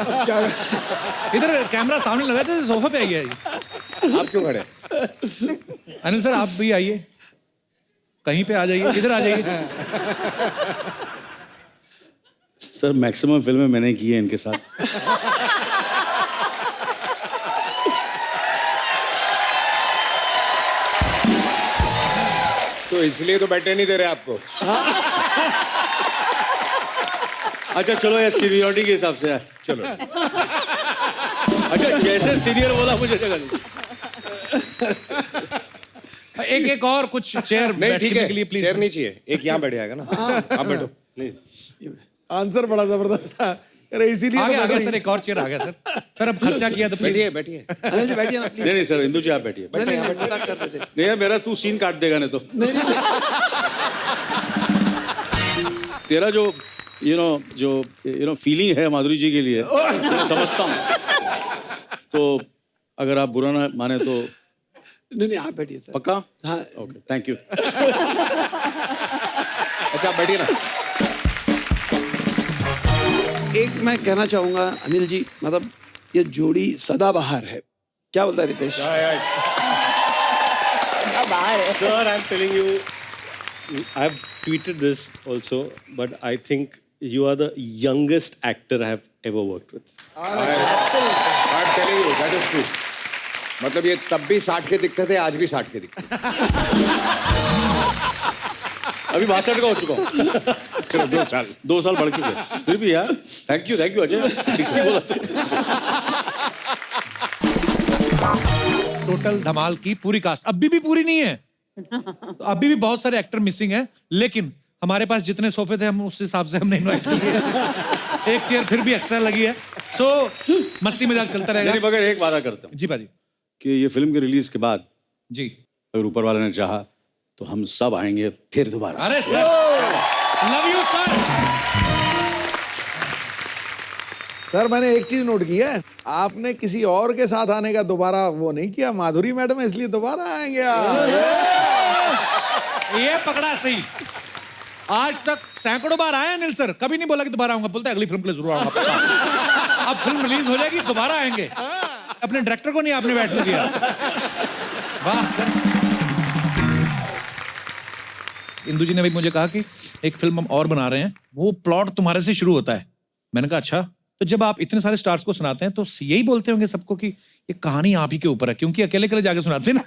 B: इधर कैमरा सामने लगा था, सोफा पे आइए।
C: आप क्यों खड़े हैं?
B: अनिल सर आप भी आइए, कहीं पे आ जाइए, इधर आ जाइए।
I: सर मैक्सिमम फिल्में मैंने की है इनके साथ।
C: तो इसलिए तो बैठने नहीं दे रहे आपको।
I: अच्छा चलो यार सीनियरिटी के हिसाब से यार
C: चलो
I: अच्छा जैसे सीनियर बोला मुझे जगह नहीं।
B: एक और कुछ चेयर
C: नहीं ठीक है,
B: के लिए प्लीज।
C: चेयर नहीं चाहिए, एक यहाँ बैठ जाएगा ना। आप बैठो। नहीं
F: आंसर बड़ा जबरदस्त था। अरे इसीलिए
B: आ
F: तो
B: गया
F: बैठ रही।
B: सर, एक और चेयर आ गया सर। सर अब खर्चा किया तो प्लीज
C: बैठिए बैठिए।
J: अनिल जी बैठिए ना प्लीज।
I: नहीं सर इंदु जी आप बैठिए।
J: मजाक करते थे।
I: नहीं यार मेरा तू सीन काट देगा नहीं तो। तेरा जो यू नो फीलिंग है माधुरी जी के लिए मैं समझता हूँ। तो अगर आप बुरा ना माने तो
J: नहीं आप बैठिए सर।
I: पक्का?
J: हाँ
I: ओके थैंक यू।
C: अच्छा बैठिए ना।
J: एक मैं कहना चाहूंगा अनिल जी, मतलब ये जोड़ी सदाबहार है। क्या बोलता है Ritesh?
A: Sir, I'm telling you, I've tweeted this also, but I think you are the youngest actor I have ever worked with.
C: I'm telling you, that is true. मतलब ये तब भी 60 के दिखते थे, आज भी 60 के दिखते हैं।
I: अभी 62 का हो चुका हूँ।
C: चलो 2 साल।
I: बढ़ चुके फिर भी यार थैंक यू अजय। 60 बोला।
B: टोटल धमाल की पूरी कास्ट अभी भी पूरी नहीं है। तो अभी भी बहुत सारे एक्टर मिसिंग हैं, लेकिन हमारे पास जितने सोफे थे हम उस हिसाब से हमने इनवाइट किए। एक चेयर फिर भी एक्स्ट्रा लगी है। सो मस्ती मजाक चलता
I: नहीं
B: रहेगा।
I: मगर एक वादा करता हूँ
B: जी बाजी
I: कि ये फिल्म के रिलीज के बाद
B: जी।
I: अगर ऊपर वाले ने चाहा तो हम सब आएंगे फिर दोबारा।
B: अरे sir love you sir.
F: Sir मैंने एक चीज नोट की है, आपने किसी और के साथ आने का दोबारा वो नहीं किया। माधुरी मैडम है इसलिए दोबारा आएंगे आप।
B: ये पकड़ा सही। आज तक सैकड़ों बार आए अनिल सर, कभी नहीं बोला कि दोबारा आऊंगा। बोलता है अगली फिल्म के लिए जरूर आऊंगा। अब फिल्म रिलीज हो जाएगी दोबारा आएंगे। अपने डायरेक्टर को नहीं आपने बैठने दिया। वाह सर। इंदु जी ने भी मुझे कहा कि एक फिल्म हम और बना रहे हैं, वो प्लॉट तुम्हारे से शुरू होता है। मैंने कहा अच्छा तो जब आप इतने सारे स्टार्स को सुनाते हैं तो यही बोलते होंगे सबको कि ये कहानी आप ही के ऊपर है, क्योंकि अकेले अकेले जाके सुनाते हैं ना।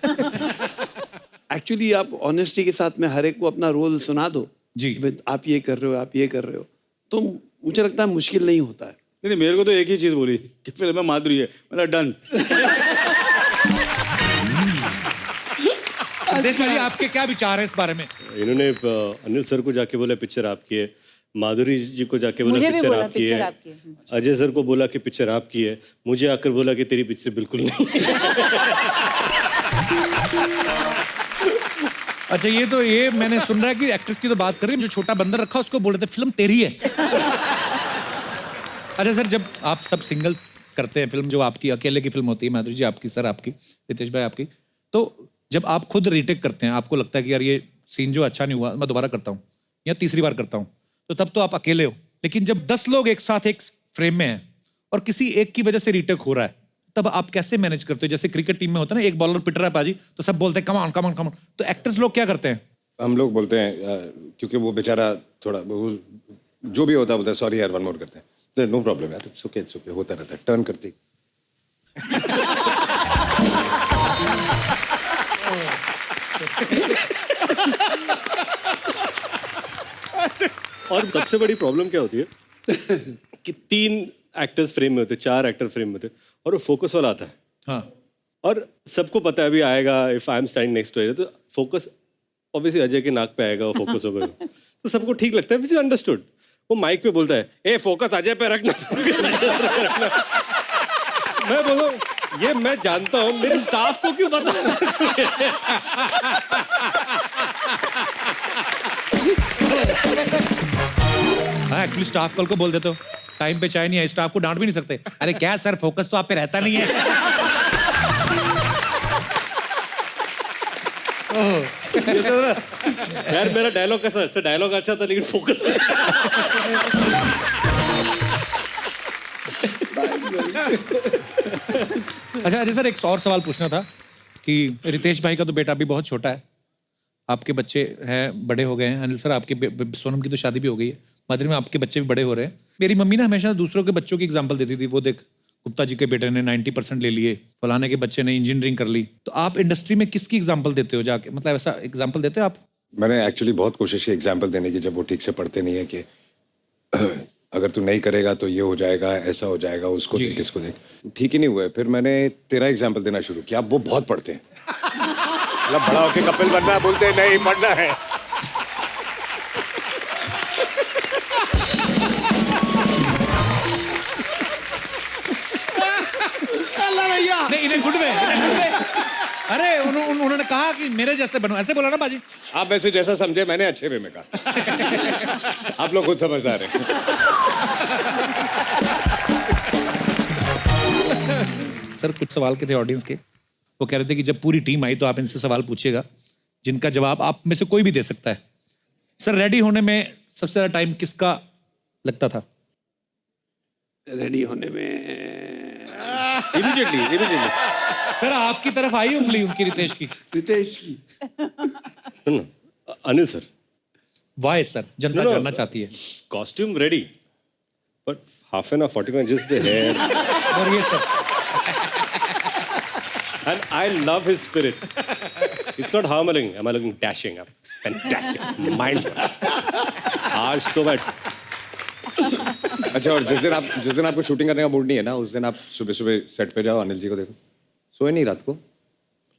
J: एक्चुअली आप ऑनेस्टी के साथ में हर एक को अपना रोल सुना दो
B: जी।
J: कि भाई आप ये कर रहे हो, आप ये कर रहे हो, तो मुझे लगता है मुश्किल नहीं होता है।
I: नहीं मेरे को तो एक ही चीज बोली कि फिल्म में माधुरी है, मतलब डन।
B: रितेश भाई आपके क्या विचार है इस बारे में?
A: इन्होंने अनिल सर को जाके बोला पिक्चर आपकी है, माधुरी जी को जाके बोला
H: मुझे भी
A: पिक्चर
H: बोला
A: आपकी
H: पिक्चर
A: है,
H: आपकी है।
A: अजय सर को बोला कि पिक्चर आपकी है, मुझे आकर बोला कि तेरी पिक्चर बिल्कुल नहीं।
B: अच्छा ये मैंने सुन रहा है कि एक्ट्रेस की तो बात कर रही है, जो छोटा बंदर रखा उसको बोल रहे थे फिल्म तेरी है। अच्छा सर, जब आप सब सिंगल करते हैं फिल्म, जो आपकी अकेले की फिल्म होती है, माधुरी जी आपकी, सर आपकी, रितेश भाई आपकी, तो जब आप खुद रीटेक करते हैं, आपको लगता है कि यार ये सीन जो अच्छा नहीं हुआ मैं दोबारा करता हूँ या तीसरी बार करता हूँ, तो तब तो आप अकेले हो। लेकिन जब 10 लोग एक साथ एक फ्रेम में हैं और किसी एक की वजह से रीटेक हो रहा है, तब आप कैसे मैनेज करते हो? जैसे क्रिकेट टीम में होता है ना, एक बॉलर पिट रहा है पाजी, तो सब बोलते हैं come on come on come on, तो एक्टर्स लोग क्या करते हैं?
C: हम लोग बोलते हैं क्योंकि वो बेचारा थोड़ा जो भी होता है बोलता है सॉरी यार वन मोर करते हैं, नो प्रॉब्लम यार, इट्स ओके होता रहता है, टर्न करती।
A: और सबसे बड़ी प्रॉब्लम क्या होती है कि 3 एक्टर्स फ्रेम में होते, 4 एक्टर फ्रेम में होते, और वो फोकस वाला आता है।
B: हाँ,
A: और सबको पता है अभी आएगा, if I am standing next to, तो फोकस ऑब्वियसली अजय के नाक पे आएगा, वो फोकस होगा। तो सबको ठीक लगता है, विच इज अंडरस्टूड। वो माइक पे बोलता है ए फोकस अजय पे रखना। मैं बोलो ये मैं जानता हूँ, मेरे स्टाफ को क्यों पता?
B: हाँ एक्चुअली स्टाफ कल को बोल देते हो टाइम पे चाय नहीं आई, स्टाफ को डांट भी नहीं सकते। अरे क्या सर, फोकस तो आप पे रहता नहीं है।
A: यार मेरा डायलॉग कैसा, डायलॉग अच्छा था लेकिन फोकस।
B: अच्छा अजय सर, एक और सवाल पूछना था कि रितेश भाई का तो बेटा अभी बहुत छोटा है, आपके बच्चे हैं बड़े हो गए हैं, अनिल सर आपके सोनम की तो शादी भी हो गई है, माधुरी में आपके बच्चे भी बड़े हो रहे हैं। मेरी मम्मी ना हमेशा दूसरों के बच्चों की एग्जांपल देती थी, वो देख गुप्ता जी के बेटे ने 90% ले लिए, फलाने के बच्चे ने इंजीनियरिंग कर ली। तो आप इंडस्ट्री में किसकी एग्जाम्पल देते हो जाके, मतलब ऐसा एग्जाम्पल देते हो आप?
C: मैंने एक्चुअली बहुत कोशिश की एग्जाम्पल देने की, जब वो ठीक से पढ़ते नहीं है कि अगर तू नहीं करेगा तो ये हो जाएगा, ऐसा हो जाएगा, उसको देख इसको देख, ठीक ही नहीं हुआ है। फिर मैंने तेरा एग्जाम्पल देना शुरू किया। वो बहुत पढ़ते हैं, मतलब बड़ा होके कपिल बनना है, बोलते हैं नहीं पढ़ना है।
B: नहीं इन्हें गुड वे। अरे उन्होंने कहा कि मेरे जैसे बनो, ऐसे बोला ना बाजी।
C: आप वैसे जैसा समझे, मैंने अच्छे वे में कहा। आप लोग खुद समझदार हैं।
B: सर कुछ सवाल के थे ऑडियंस के, वो कह रहे थे कि जब पूरी टीम आई तो आप इनसे सवाल पूछिएगा जिनका जवाब आप में से कोई भी दे सकता है। सर रेडी होने में सबसे ज्यादा टाइम किसका लगता था?
J: रेडी होने में
I: इमीडिएटली
B: सर आपकी तरफ आई उंगली उनकी, रितेश की।
J: रितेश की।
A: अनिल सर,
B: वाई सर, जनता जानना चाहती है।
A: Costume ready but half an hour 40 just the hair
B: और ये sir,
A: and I love his spirit. It's not how am I looking? Am I looking dashing? I'm fantastic. Mind. आज तो मैं
C: अच्छा, और जिस दिन आपको शूटिंग करने का मूड नहीं है ना, उस दिन आप सुबह सुबह सेट पे जाओ, अनिल जी को देखो, सोए नहीं रात को,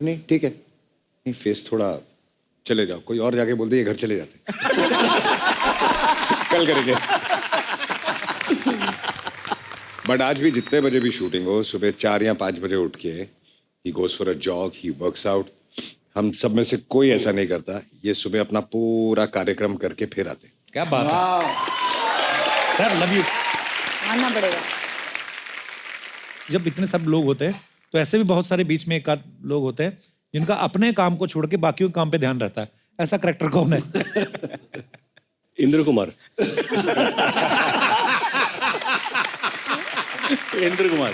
C: नहीं ठीक है, नहीं फेस थोड़ा, चले जाओ, कोई और जाके बोल दे ये घर चले जाते। कल करेंगे। बट आज भी जितने बजे भी शूटिंग हो, सुबह 4 या 5 बजे उठ के he goes for a jog, he works out। हम सब में से कोई ऐसा नहीं करता, ये सुबह अपना पूरा कार्यक्रम करके फिर आते।
B: क्या बात है सर, लव यू।
H: मानना पड़ेगा।
B: जब इतने सब लोग होते हैं तो ऐसे भी बहुत सारे बीच में एक आध लोग होते हैं जिनका अपने काम को छोड़ के बाकियों के काम पे ध्यान रहता है, ऐसा करेक्टर कौन है?
A: इंद्र कुमार।
I: इंद्र कुमार।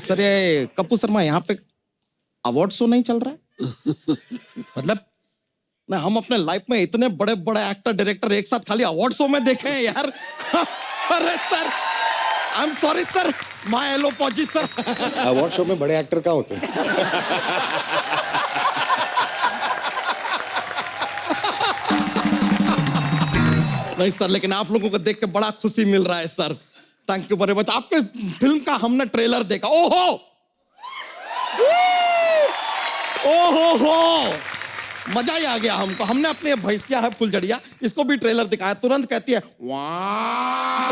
F: सर ये कपूर शर्मा यहाँ पे अवार्ड शो नहीं चल रहा है?
B: मतलब
F: ना हम अपने लाइफ में इतने बड़े बड़े एक्टर डायरेक्टर एक साथ खाली अवार्ड शो में देखे हैं यार। अरे sir I am sorry sir, my एलोपॉजी सर।
C: अवार्ड शो में बड़े एक्टर कहाँ होते हैं?
F: नहीं सर, लेकिन आप लोगों को देख के बड़ा खुशी मिल रहा है sir. Thank you very much. आपके फिल्म का हमने ट्रेलर देखा। ओहो ओहो, मजा ही आ गया हमको। हमने अपने भैंसिया है फुलझड़िया, इसको भी ट्रेलर दिखाया, तुरंत कहती है वाह।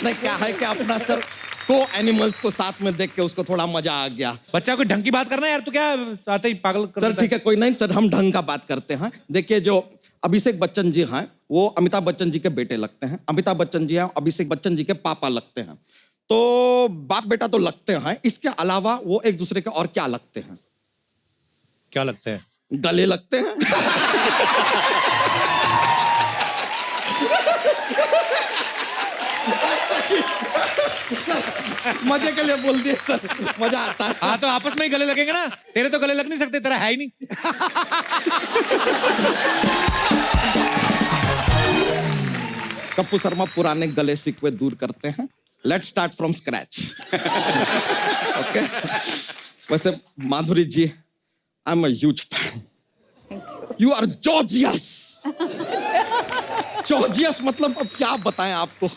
F: नहीं क्या है कि अपना सर को एनिमल्स को साथ में देख के उसको थोड़ा मजा आ गया।
B: बच्चा कोई ढंग की बात करना यार, तू क्या आते ही पागल कर
F: सर
B: देता
F: ठीक है, कोई नहीं सर, हम ढंग का बात करते हैं। देखिए जो अभिषेक बच्चन जी हैं वो अमिताभ बच्चन जी के बेटे लगते हैं, अमिताभ बच्चन जी हैं अभिषेक बच्चन जी के पापा लगते हैं। तो बाप बेटा तो लगते हैं, इसके अलावा वो एक दूसरे के और क्या लगते हैं?
B: क्या लगते हैं?
F: गले लगते हैं। सर मजे के लिए बोल दिए सर, मजा आता है।
B: हाँ तो आपस में ही गले लगेंगे ना, तेरे तो गले लग नहीं सकते, तेरा है ही नहीं।
F: कपूर शर्मा पुराने गले सिकवे दूर करते हैं। Let's start from scratch. Okay, वैसे Madhuri ji I am a huge fan. You are gorgeous. Gorgeous मतलब अब क्या बताएं आपको,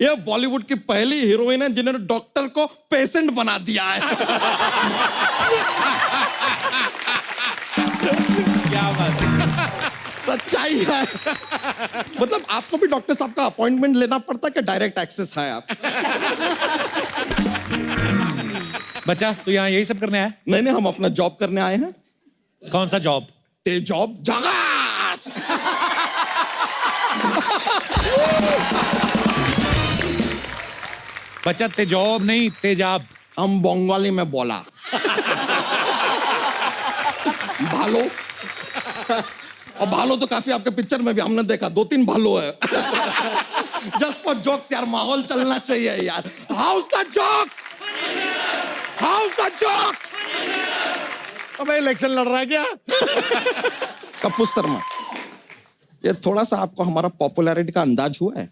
F: ये बॉलीवुड की पहली हीरोइन है जिन्होंने डॉक्टर को पेशेंट बना दिया है।
B: क्या बात है,
F: सच्चाई है। मतलब आपको भी डॉक्टर साहब का अपॉइंटमेंट लेना पड़ता है कि डायरेक्ट एक्सेस है आप?
B: बच्चा तू यहाँ यही सब करने आया?
F: नहीं नहीं, हम अपना जॉब करने आए हैं।
B: कौन सा जॉब?
F: ते जॉब जगास।
B: बच्चा तेजॉब नहीं तेजाब।
F: हम बंगाली में बोला। भालो, और भालो तो काफी आपके पिक्चर में भी हमने देखा, 2-3 भालो है। जस्ट फॉर जोक्स यार, माहौल चलना चाहिए यार। House the jokes, house the joke.
G: अबे इलेक्शन लड़ रहा है क्या?
F: कपूर शर्मा, ये थोड़ा सा आपको हमारा पॉपुलैरिटी का अंदाज हुआ है?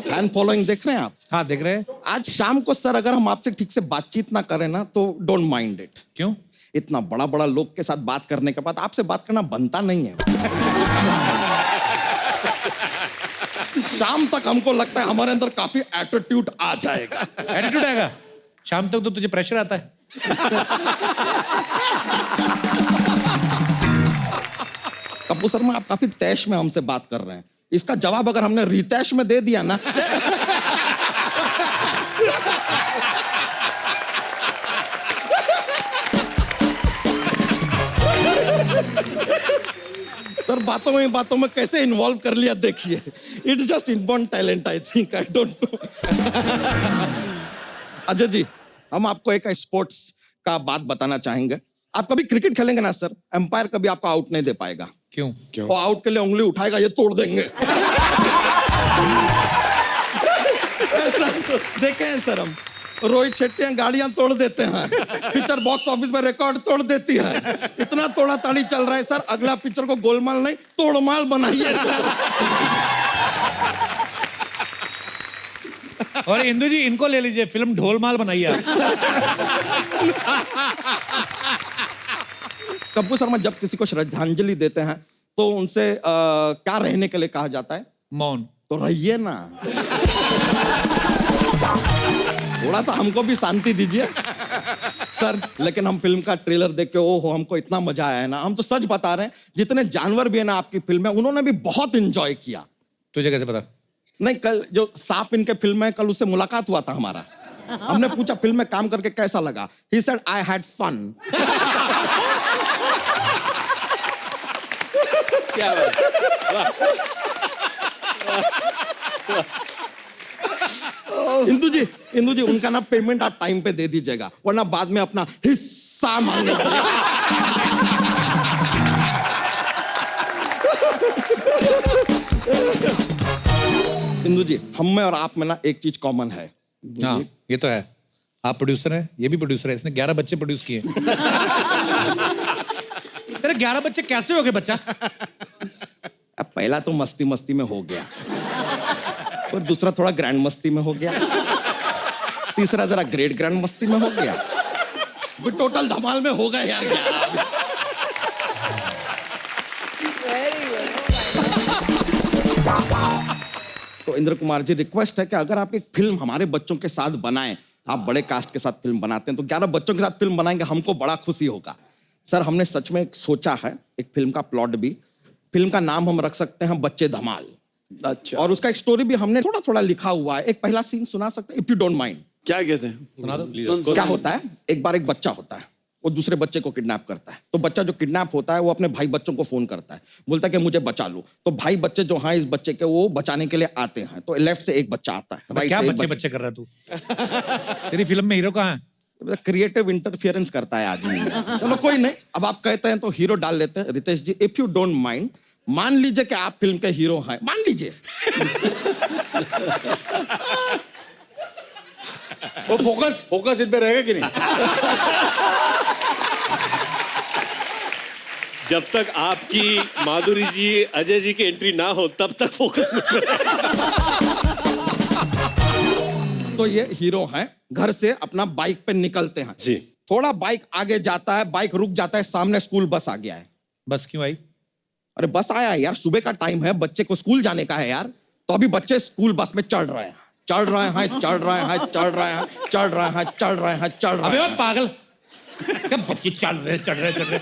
F: फैन फॉलोइंग देख रहे हैं आप?
B: हाँ देख रहे हैं।
F: आज शाम को सर अगर हम आपसे ठीक से बातचीत ना करें ना तो डोंट माइंड इट।
B: क्यों?
F: इतना बड़ा बड़ा लोग के साथ बात करने के बाद आपसे बात करना बनता नहीं है। शाम तक हमको लगता है हमारे अंदर काफी एटीट्यूड आ जाएगा।
B: एटीट्यूड आएगा? शाम तक तो तुझे प्रेशर आता है।
F: कपूर शर्मा, आप काफी तैश में हमसे बात कर रहे हैं। इसका जवाब अगर हमने रितैश में दे दिया ना। सर बातों में कैसे इन्वॉल्व कर लिया देखिए। It's just inborn talent I think, I don't know. Ajay ji, हम आपको एक स्पोर्ट्स का बात बताना चाहेंगे। आप कभी क्रिकेट खेलेंगे ना सर, एम्पायर कभी आपको आउट नहीं दे पाएगा।
B: क्यों?
F: वो आउट के लिए उंगली उठाएगा, ये तोड़ देंगे। देखे हैं सर हम, रोहित शेट्टी गाड़ियां तोड़ देते हैं, पिक्चर बॉक्स ऑफिस में रिकॉर्ड तोड़ देती है। इतना तोड़ा ताड़ी चल रहा है सर, अगला पिक्चर को गोलमाल नहीं तोड़माल बनाइए सर।
B: और इंदु जी इनको ले लीजिए, फिल्म ढोलमाल बनाइए आप।
F: कपूर शर्मा, जब किसी को श्रद्धांजलि देते हैं तो उनसे क्या रहने के लिए कहा जाता है?
B: मौन।
F: तो रहिए ना, थोड़ा सा हमको भी शांति दीजिए सर। लेकिन हम फिल्म का ट्रेलर देख के ओहो हमको इतना मजा आया है ना, हम तो सच बता रहे हैं, जितने जानवर भी है ना आपकी फिल्म में उन्होंने भी बहुत एंजॉय किया।
B: तुझे कैसे पता?
F: नहीं, कल जो सांप इनके फिल्म में, कल उससे मुलाकात हुआ था हमारा। हमने पूछा फिल्म में काम करके कैसा लगा? He said I had fun.
A: क्या बात।
F: इंदु जी उनका ना पेमेंट आप टाइम पे दे दीजिएगा, वरना बाद में अपना हिस्सा मांगे। इंदु जी, हम में और आप में ना एक चीज कॉमन है।
B: हाँ ये तो है, आप प्रोड्यूसर हैं, ये भी प्रोड्यूसर है, इसने 11 बच्चे प्रोड्यूस किए। तेरे 11 बच्चे कैसे हो गए बच्चा?
F: अब पहला तो मस्ती मस्ती में हो गया, और दूसरा थोड़ा ग्रैंड मस्ती में हो गया, तीसरा जरा ग्रेट ग्रैंड मस्ती में हो गया, भी टोटल धमाल में हो गए यार 11। तो इंद्र कुमार जी, रिक्वेस्ट है कि अगर आप एक फिल्म हमारे बच्चों के साथ बनाएं, आप बड़े कास्ट के साथ फिल्म बनाते हैं तो 11 बच्चों के साथ फिल्म बनाएंगे, हमको बड़ा खुशी होगा। सर हमने सच में सोचा है एक फिल्म का प्लॉट भी, फिल्म का नाम हम रख सकते हैं बच्चे धमाल।
J: अच्छा,
F: और उसका एक स्टोरी भी हमने थोड़ा थोड़ा लिखा हुआ है। एक पहला सीन सुना सकते हैं, इफ यू डोंट माइंड?
J: क्या कहते हैं?
B: सुना दो।
F: क्या होता है, एक बार एक बच्चा होता है, वो दूसरे बच्चे को किडनैप करता है। तो बच्चा जो किडनैप होता है वो अपने भाई बच्चों को फोन करता है, बोलता है कि मुझे बचा लो। तो भाई बच्चे जो हैं इस बच्चे के, वो बचाने के लिए आते हैं। तो लेफ्ट से एक बच्चा आता है, राइट
B: क्या
F: से एक
B: बच्चे बच्चे कर रहा है तू? तेरी फिल्म में हीरो कहाँ है?
F: क्रिएटिव इंटरफियरेंस करता है आदमी। चलो कोई नहीं, अब आप कहते हैं तो हीरो डाल लेते हैं। रितेश जी, इफ यू डोंट माइंड, मान लीजिए कि आप फिल्म के हीरो हैं, मान लीजिए।
I: वो फोकस इन पे रहेगा कि नहीं?
A: जब तक आपकी माधुरी जी, अजय जी की एंट्री ना हो तब तक फोकस मत करो।
F: तो ये हीरो हैं, घर से अपना बाइक पे निकलते हैं
A: जी।
F: थोड़ा बाइक आगे जाता है, बाइक रुक जाता है, सामने स्कूल बस आ गया है।
B: बस क्यों आई?
F: अरे बस आया है यार, सुबह का टाइम है, बच्चे को स्कूल जाने का है यार। तो अभी बच्चे स्कूल बस में चढ़ रहे हैं, चढ़ रहे हैं, चढ़ रहे हैं, चढ़ रहे हैं, चढ़ रहे हैं, चढ़ रहे हैं, चढ़ रहे
B: अबे
F: हैं।
B: वो पागल, क्या बच्चे चल रहे चढ़ रहे।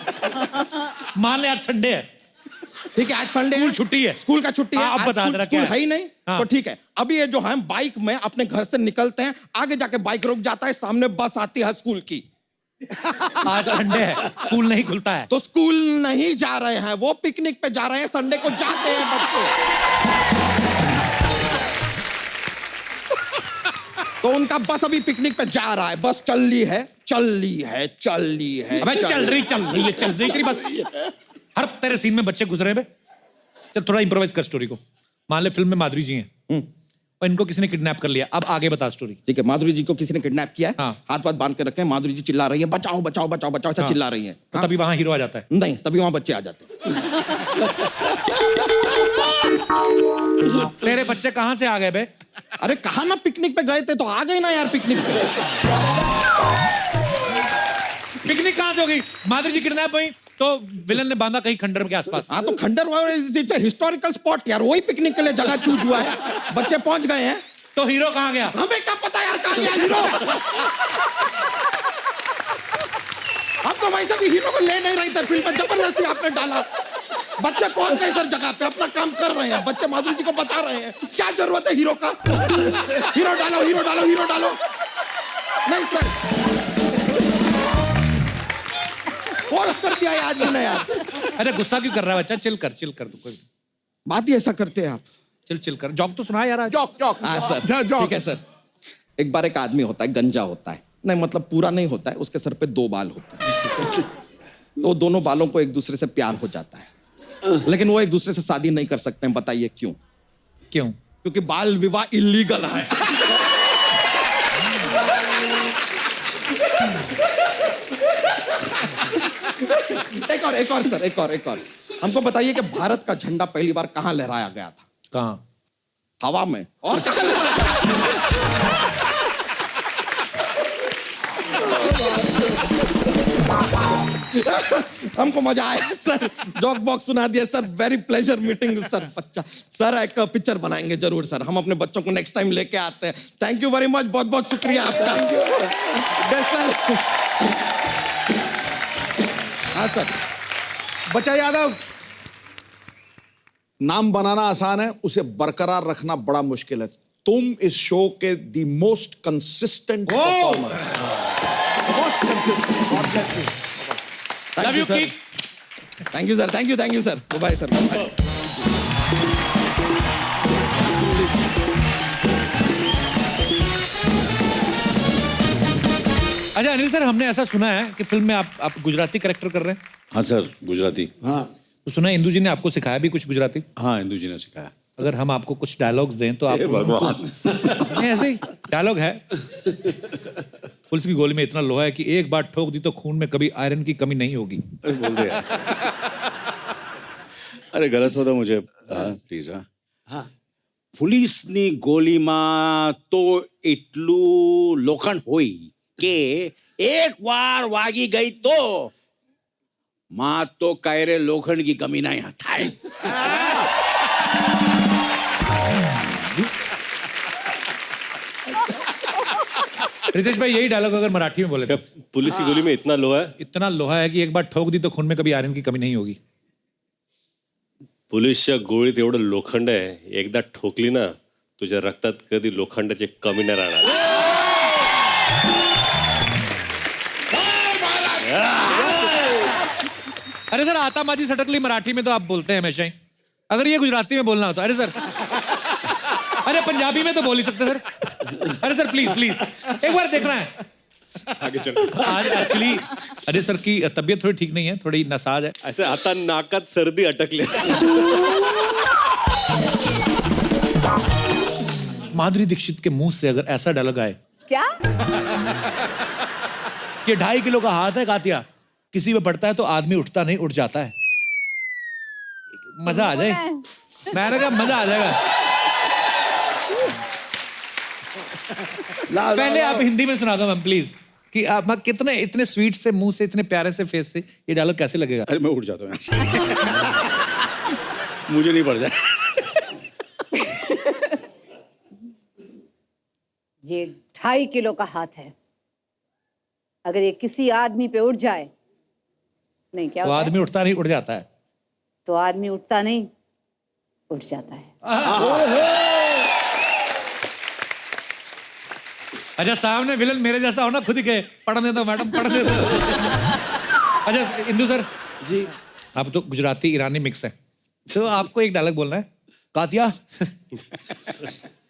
B: मान ले आज संडे है,
F: ठीक है, आज संडे
B: स्कूल
F: है,
B: छुट्टी है।
F: स्कूल का छुट्टी है,
B: अब
F: आज
B: बता
F: स्कूल
B: दे रहा क्या
F: स्कूल है ही नहीं।
B: हाँ।
F: तो ठीक है, अभी ये जो है बाइक में अपने घर से निकलते हैं, आगे जाके बाइक रुक जाता है, सामने बस आती है स्कूल की।
B: आज संडे है, स्कूल नहीं खुलता है।
F: तो स्कूल नहीं जा रहे हैं, वो पिकनिक पे जा रहे हैं, संडे को जाते हैं बच्चे। तो उनका बस अभी पिकनिक पे जा रहा है, बस चल ली है, चल ली है, चल ली है,
B: अबे चल रही है तेरी बस। हर तेरे सीन में बच्चे गुजरे बे। चल थोड़ा इंप्रोवाइज कर स्टोरी को। मान ले फिल्म में माधुरी जी हैं और इनको किसी ने किडनैप कर लिया, अब आगे बता स्टोरी।
F: ठीक है, माधुरी जी को किसी ने किडनैप किया है,
B: हाँ।
F: हाथ वाथ बांध के रखे हैं, माधुरी जी चिल्ला रही है, बचाओ बचाओ बचाओ बचाओ, ऐसा
B: हाँ।
F: चिल्ला रही है।
B: तो तभी वहां हीरो आ जाता है।
F: नहीं, तभी वहां बच्चे आ जाते हैं।
B: तेरे बच्चे कहां से आ गए बे?
F: अरे कहा ना पिकनिक पे गए थे तो आ गए ना यार पिकनिक पे।
B: पिकनिक कहां से हो गई? माधुरी जी किडनैप हुई तो विलन ने बांधा कहीं खंडर के आसपास।
F: हाँ तो खंडर हिस्टोरिकल स्पॉट यार, वही पिकनिक के लिए जगह चूज हुआ है, बच्चे पहुंच गए हैं।
B: तो हीरो कहां गया?
F: हमें क्या पता यार कहां गया हीरो। हम तो वैसे भी हीरो को ले नहीं रहे थे फिल्म में, जबरदस्ती आपने डाला। बच्चे पहुंच गए सर जगह पे, अपना काम कर रहे हैं, बच्चे माधुरी जी को बचा रहे हैं, क्या जरूरत है हीरो का? हीरो डालो, हीरो डालो, हीरो डालो। नहीं सर, फोर्स कर दिया है आदमी ने यार।
B: अरे गुस्सा क्यों कर रहा है बच्चा? चिल कर तू, कोई
F: बात ही ऐसा करते हैं आप।
B: चिल कर। जॉक तो सुना यार आज।
F: जॉक हाँ सर, ठीक है सर। एक बार एक आदमी होता है, गंजा होता है, नहीं मतलब पूरा नहीं होता है, उसके सर पे 2 बाल होते हैं। तो दोनों बालों को एक दूसरे से प्यार हो जाता है, लेकिन वो एक दूसरे से शादी नहीं कर सकते हैं। बताइए क्यों?
B: क्यों?
F: क्योंकि बाल विवाह इलीगल है। एक और सर, एक और हमको बताइए कि भारत का झंडा पहली बार कहां लहराया गया था?
B: कहां?
F: हवा में। और कहां लहराया? हमको मजा आया सर, जॉक बॉक्स सुना दिया sir, very pleasure meeting sir. बच्चा सर एक पिक्चर बनाएंगे जरूर सर, हम अपने बच्चों को नेक्स्ट टाइम लेके आते हैं। थैंक यू वेरी मच, बहुत बहुत शुक्रिया आपका। सर हाँ सर।
K: बच्चा यादव, नाम बनाना आसान है, उसे बरकरार रखना बड़ा मुश्किल है। तुम इस शो के the most consistent performer, most consistent. God bless you.
B: Love you kids.
F: Thank you sir, thank you sir, bye sir.
B: अच्छा अनिल सर, हमने ऐसा सुना है कि फिल्म में आप गुजराती कैरेक्टर कर रहे हैं।
I: हाँ सर, गुजराती।
J: हाँ,
B: तो सुना है इंदु जी ने आपको सिखाया भी कुछ गुजराती?
I: हाँ, इंदु जी ने सिखाया।
B: अगर हम आपको कुछ डायलॉग्स दें तो आप नहीं, ऐसे ही डायलॉग है। पुलिस की गोली में इतना लोहा है कि एक बार ठोक दी तो खून में कभी आयरन की कमी नहीं होगी।
I: अरे बोल दे यार। अरे गलत होता मुझे, प्लीज। हाँ, पुलिसनी गोलीમાં તો એટલું લોખંડ હોય કે એક વાર વાગી ગઈ તો માં તો કાયરે લોખંડ की कमी नहीं થાય।
B: रितेश भाई यही डायलॉग अगर मराठी में बोले तो।
A: पुलिस की गोली में इतना लोहा है,
B: इतना लोहा है कि एक बार ठोक दी तो खून में कभी आयरन की कमी नहीं होगी।
A: पोलीसच्या गोळीत एवढं लोखंड आहे, एकदा ठोकली ना तुझ्या रक्तात कधी लोखंडाची कमी नाही राहणार।
B: अरे सर, आता माझी सटकली मराठी में तो आप बोलते हैं हमेशा ही। अगर ये गुजराती में बोलना होता, अरे सर, अरे पंजाबी में तो बोल ही सकते सर। अरे सर प्लीज प्लीज एक बार देखना है।
C: आगे चलो।
B: आज एक्चुअली अरे सर की तबीयत थोड़ी ठीक नहीं है, थोड़ी नसाज है।
A: ऐसे आता नाकात सर्दी अटकली।
B: माधुरी दीक्षित के मुंह से अगर ऐसा डायलॉग आए
H: क्या?
B: कि 2.5 किलो का हाथ है कातिया, किसी पे पड़ता है तो आदमी उठता नहीं, उठ जाता है। मजा आ जाए। मैंने कहा मजा आ जाएगा। पहले आप हिंदी में सुना दो मैम प्लीज, कि आप कितने इतने स्वीट से मुंह से, इतने प्यारे से फेस से ये डायलॉग कैसे लगेगा?
I: अरे मैं उठ जाता हूँ। मुझे नहीं पड़ जाए।
H: ये 2.5 किलो का हाथ है, अगर ये किसी आदमी पे उठ जाए, नहीं क्या
B: तो
H: होता है?
B: आदमी उठता नहीं, उठ जाता है।
H: तो आदमी उठता नहीं, उठ जाता है।
B: अच्छा, सामने विलन मेरे जैसा हो ना, खुद ही कहे पढ़ने दो मैडम, पढ़ने दो। अच्छा इंदु सर जी, आप तो गुजराती ईरानी मिक्स है, तो आपको एक डायलॉग बोलना है। कातिया,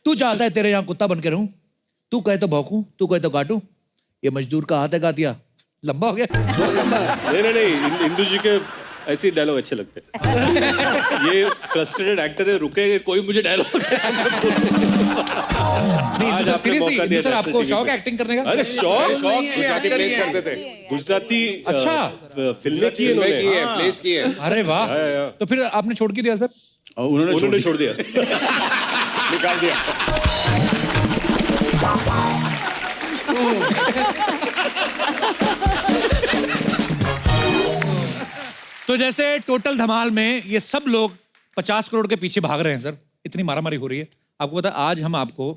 B: तू चाहता है तेरे यहाँ कुत्ता बन के रहूं, तू कहे तो भौंकूं, तू कहे तो काटूं, ये मजदूर का हाथ है कातिया। लंबा हो गया।
A: नहीं, इंदु जी के ऐसे डायलॉग अच्छे लगते हैं। ये फ्रस्ट्रेटेड एक्टर है, रुकेगा कोई मुझे डायलॉग। आज आपने मौका दिया
B: सर, आपको शौक है एक्टिंग करने का?
A: अरे शौक
C: गुजराती प्लेस करते थे।
A: गुजराती
B: अच्छा
A: फिल्में की इन्होंने,
C: प्लेस की है।
B: अरे वाह, तो फिर आपने छोड़ क्यों दिया सर?
A: उन्होंने छोड़ दिया।
C: निकाल दिया।
B: तो जैसे टोटल धमाल में ये सब लोग 50 करोड़ के पीछे भाग रहे हैं सर, इतनी मारामारी हो रही है। आपको पता है आज हम आपको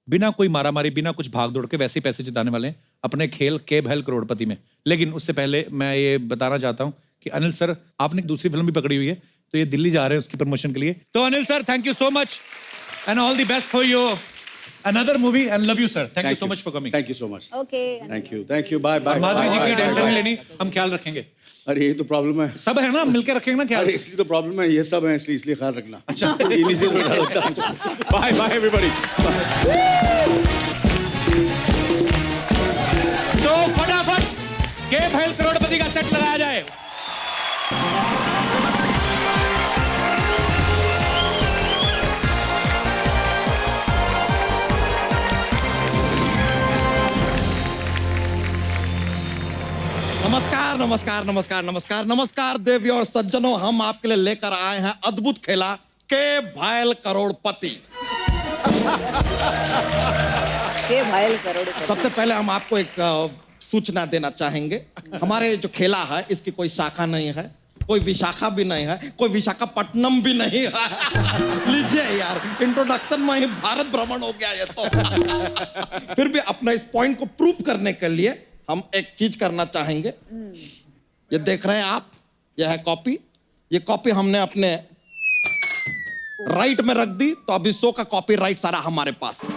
B: बिना कोई मारामारी, बिना कुछ भाग दौड़ के वैसे ही पैसे जिताने वाले हैं अपने खेल के भैल करोड़पति में। लेकिन उससे पहले मैं ये बताना चाहता हूँ कि अनिल सर, आपने एक दूसरी फिल्म भी पकड़ी हुई है, तो ये दिल्ली जा रहे हैं उसकी प्रमोशन के लिए। तो Anil sir, thank you so much and all the best for your another movie and love you sir. Thank you so much for coming.
I: Thank you so much.
H: Okay,
I: thank you, bye bye.
B: Madhuri ji की tension नहीं लेनी, हम ख्याल रखेंगे।
I: अरे ये तो problem है,
B: सब है ना, मिलके रखेंगे ना ख्याल।
I: अरे इसलिए तो प्रॉब्लम है, ये सब है इसलिए ख्याल रखना। अच्छा, इन्हीं से डर लगता है। Bye bye everybody.
B: तो फटाफट के भैल करोड़पति का सेट लगाया जाए।
F: नमस्कार नमस्कार नमस्कार नमस्कार नमस्कार देवी और सज्जनों, हम आपके लिए लेकर आए हैं अद्भुत खेला के भैल करोड़पति।
H: के भैल करोड़पति।
F: सबसे पहले हम आपको एक सूचना देना चाहेंगे। हमारे जो खेला है इसकी कोई शाखा नहीं है, कोई विशाखा भी नहीं है, कोई विशाखापट्टनम भी नहीं है। लीजिए यार, इंट्रोडक्शन में ही भारत भ्रमण हो गया ये तो। फिर भी अपना इस पॉइंट को प्रूव करने के लिए हम एक चीज करना चाहेंगे। ये देख रहे हैं आप, यह है कॉपी। ये कॉपी हमने अपने राइट में रख दी, तो अभी शो का कॉपीराइट सारा हमारे पास है।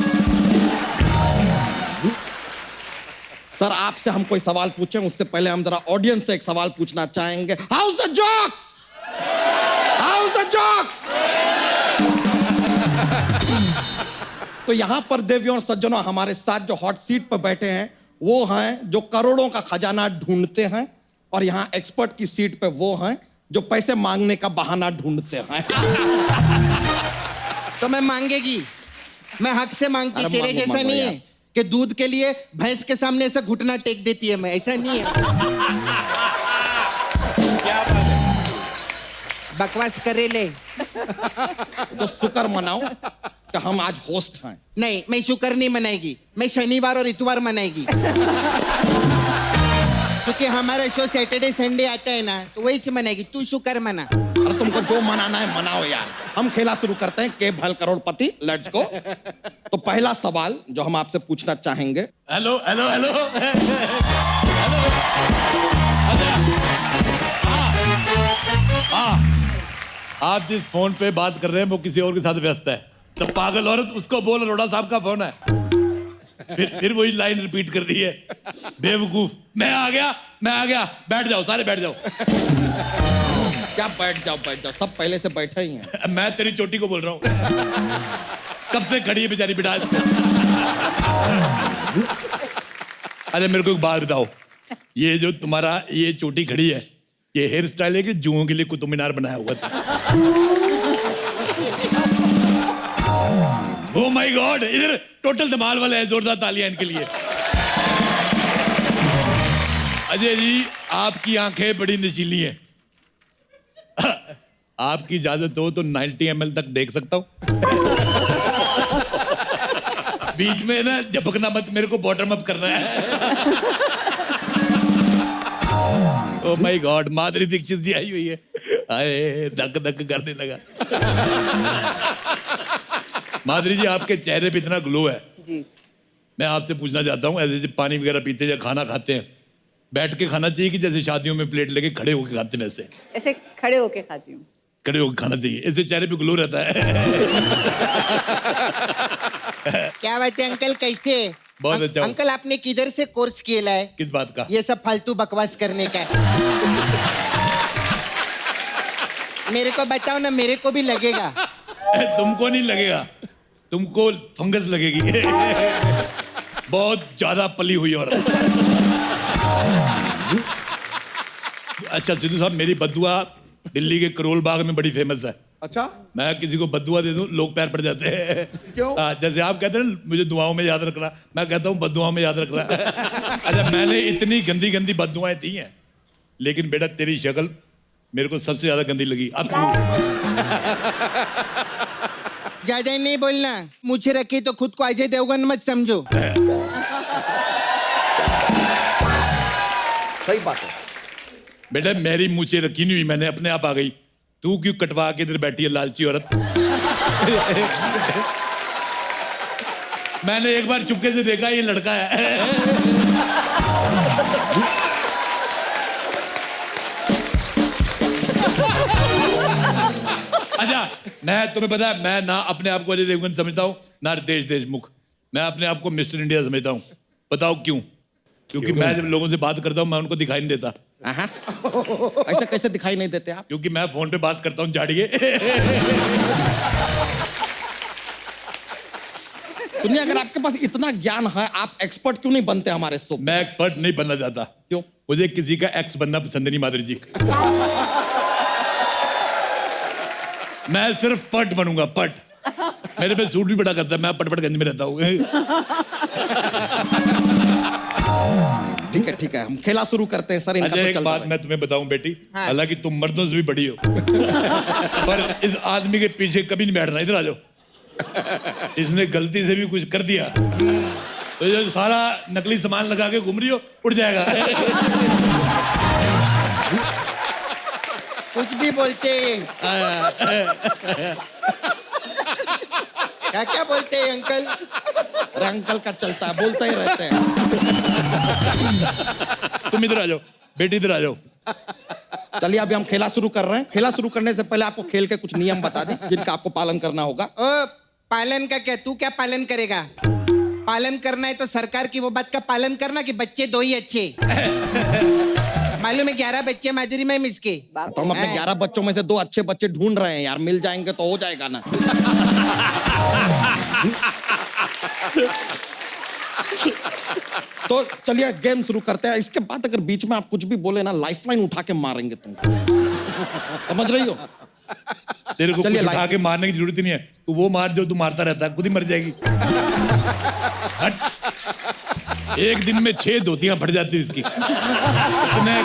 F: सर, आपसे हम कोई सवाल पूछें उससे पहले हम जरा ऑडियंस से एक सवाल पूछना चाहेंगे। House the jokes? House the jokes? तो यहां पर देवियों और सज्जनों, हमारे साथ जो हॉट सीट पर बैठे हैं वो हैं जो करोड़ों का खजाना ढूंढते हैं, और यहाँ एक्सपर्ट की सीट पे वो हैं जो पैसे मांगने का बहाना ढूंढते हैं। तो मैं मांगेगी, मैं हक से मांगती,
K: अरे
F: तेरे
K: मांगो,
F: जैसा
K: मांगो
F: नहीं
K: यार।
F: है कि दूध के लिए भैंस के सामने ऐसा घुटना टेक देती है, मैं ऐसा नहीं है। बकवास करे ले।
K: तो शुक्र मनाओ कि हम आज होस्ट हैं।
F: नहीं, मैं शुक्र नहीं मनाएगी, मैं शनिवार और इतवार मनाएगी। क्योंकि हमारा शो सैटरडे संडे आता है ना, तो वही से मनाएगी। तू शुक्र मना।
K: और तुमको जो मनाना है मनाओ यार। हम खेला शुरू करते हैं, के भल करोड़पति, लेट्स गो। तो पहला सवाल जो हम आपसे पूछना चाहेंगे,
G: हेलो हेलो हेलो आप जिस फोन पे बात कर रहे हैं वो किसी और के साथ व्यस्त है, तो पागल औरत उसको बोल अरोड़ा साहब का फोन है। फिर वही लाइन रिपीट कर रही है, बेवकूफ। मैं आ गया, बैठ जाओ, सारे बैठ जाओ।
K: क्या बैठ जाओ, सब पहले से बैठे ही हैं।
G: मैं तेरी चोटी को बोल रहा हूँ, कब से खड़ी है बेचारी बिटा। अरे मेरे को एक बात बताओ, ये जो तुम्हारा ये चोटी खड़ी है, ये हेयर स्टाइल है कि जुओं के लिए कुतुब मीनार बनाया हुआ था? ओह माय गॉड, इधर टोटल धमाल वाले हैं, जोरदार तालियां इनके लिए। अजय जी, आपकी आंखें बड़ी नशीली हैं। आपकी इजाजत हो तो 90 ml तक देख सकता हूं। बीच में ना झपकना मत, मेरे को बॉटम अप करना है। Oh my God, Madhuri Dixit जी आई हुई है। आए, धक धक करने लगा। माधुरी जी, आपके चेहरे पे इतना ग्लो है
H: जी।
G: मैं आपसे पूछना चाहता हूँ, ऐसे जब पानी वगैरह पीते या खाना खाते हैं, बैठ के खाना चाहिए कि जैसे शादियों में प्लेट लेके खड़े होके खाते हैं वैसे?
H: ऐसे खड़े होके खाती हूँ।
G: खड़े होके खाना चाहिए, इससे चेहरे पे ग्लो रहता है।
F: क्या बात है अंकल, कैसे?
G: बहुत अच्छा हूँ।
F: अंकल, आपने किधर से कोर्स किया है?
G: किस बात का?
F: ये सब फालतू बकवास करने का। मेरे को बताओ ना, मेरे को भी लगेगा।
G: तुमको नहीं लगेगा, तुमको फंगस लगेगी। बहुत ज्यादा पली हुई और अच्छा सिद्धू साहब, मेरी बद्दुआ दिल्ली के करोल बाग में बड़ी फेमस है।
K: अच्छा,
G: मैं किसी को बद्दुआ दे दूं, लोग पैर पड़ जाते हैं।
K: क्यों?
G: जैसे आप कहते हैं ना, मुझे दुआओं में याद रखना, मैं कहता हूँ बद्दुआओं में याद रखना। अच्छा, मैंने इतनी गंदी गंदी बद्दुआएं दी हैं, लेकिन बेटा तेरी शक्ल मेरे को सबसे ज्यादा गंदी लगी। अब
F: ज्यादा नहीं बोलना, मुझे रखी तो खुद को अजय देवगन मत समझो।
K: सही बात है।
G: बेटा मेरी मुझे रखी नहीं हुई, मैंने अपने आप आ गई। तू क्यों कटवा के इधर बैठी है, लालची औरत? मैंने एक बार चुपके से देखा, ये लड़का है। अच्छा, मैं तुम्हें पता है, मैं ना अपने आप को अजय देवगन समझता हूँ, ना रितेश देशमुख। मैं अपने आप को मिस्टर इंडिया समझता हूँ। बताओ क्यों? क्योंकि मैं जब लोगों से बात करता हूँ, मैं उनको दिखाई नहीं देता।
K: ऐसा कैसे दिखाई नहीं देते आप?
G: क्योंकि मैं फोन पे बात करता हूँ जाड़िए।
K: सुनिए, अगर आपके पास इतना ज्ञान है, आप एक्सपर्ट क्यों नहीं बनते हमारे शो?
G: मैं एक्सपर्ट नहीं बनना चाहता।
K: क्यों?
G: मुझे किसी का एक्स बनना पसंद नहीं, माधुरी जी। मैं सिर्फ पट बनूंगा, पट। मेरे पे सूट भी बड़ा करता है, मैं पट गंज में रहता हूँ।
K: ठीक है, हम खेला शुरू करते हैं सर। इनका
G: अच्छा,
K: तो
G: एक
K: चलता
G: बात
K: रहे।
G: मैं तुम्हें बताऊं बेटी,
F: हाँ।
G: हालांकि तुम मर्दों से भी बड़ी हो, पर इस आदमी के पीछे कभी नहीं बैठना। इधर आ जाओ। इसने गलती से भी कुछ कर दिया तो जो सारा नकली सामान लगा के घूम रही हो, उड़ जाएगा।
F: कुछ भी बोलते हैं। क्या क्या बोलते हैं अंकल?
K: अरे अंकल का चलता है, बोलते ही रहते हैं।
G: तुम इधर आ जाओ बेटी, इधर आ जाओ।
K: चलिए, अभी हम खेला शुरू कर रहे हैं। खेला शुरू करने से पहले आपको खेल के कुछ नियम बता दें, जिनका आपको पालन करना होगा।
F: ओ, पालन का क्या? तू क्या पालन करेगा? पालन करना है तो सरकार की वो बात का पालन करना कि बच्चे दो ही अच्छे। मालूम है 11 बच्चे माधुरी में मिसके।
K: तो हम अपने 11 बच्चों में से 2 अच्छे बच्चे ढूंढ रहे हैं यार, मिल जाएंगे तो हो जाएगा ना। तो चलिए गेम शुरू करते हैं। इसके बाद अगर बीच में आप कुछ भी बोले ना, लाइफलाइन उठा के मारेंगे तुमको। समझ रही हो?
B: तेरे को कुछ
F: चलिए,
B: उठा के मारने की जरूरत ही नहीं है, तू वो मार जो तू मारता रहता है, खुद ही मर जाएगी। हट। एक दिन में 6 धोतियां फट जाती इसकी। इतने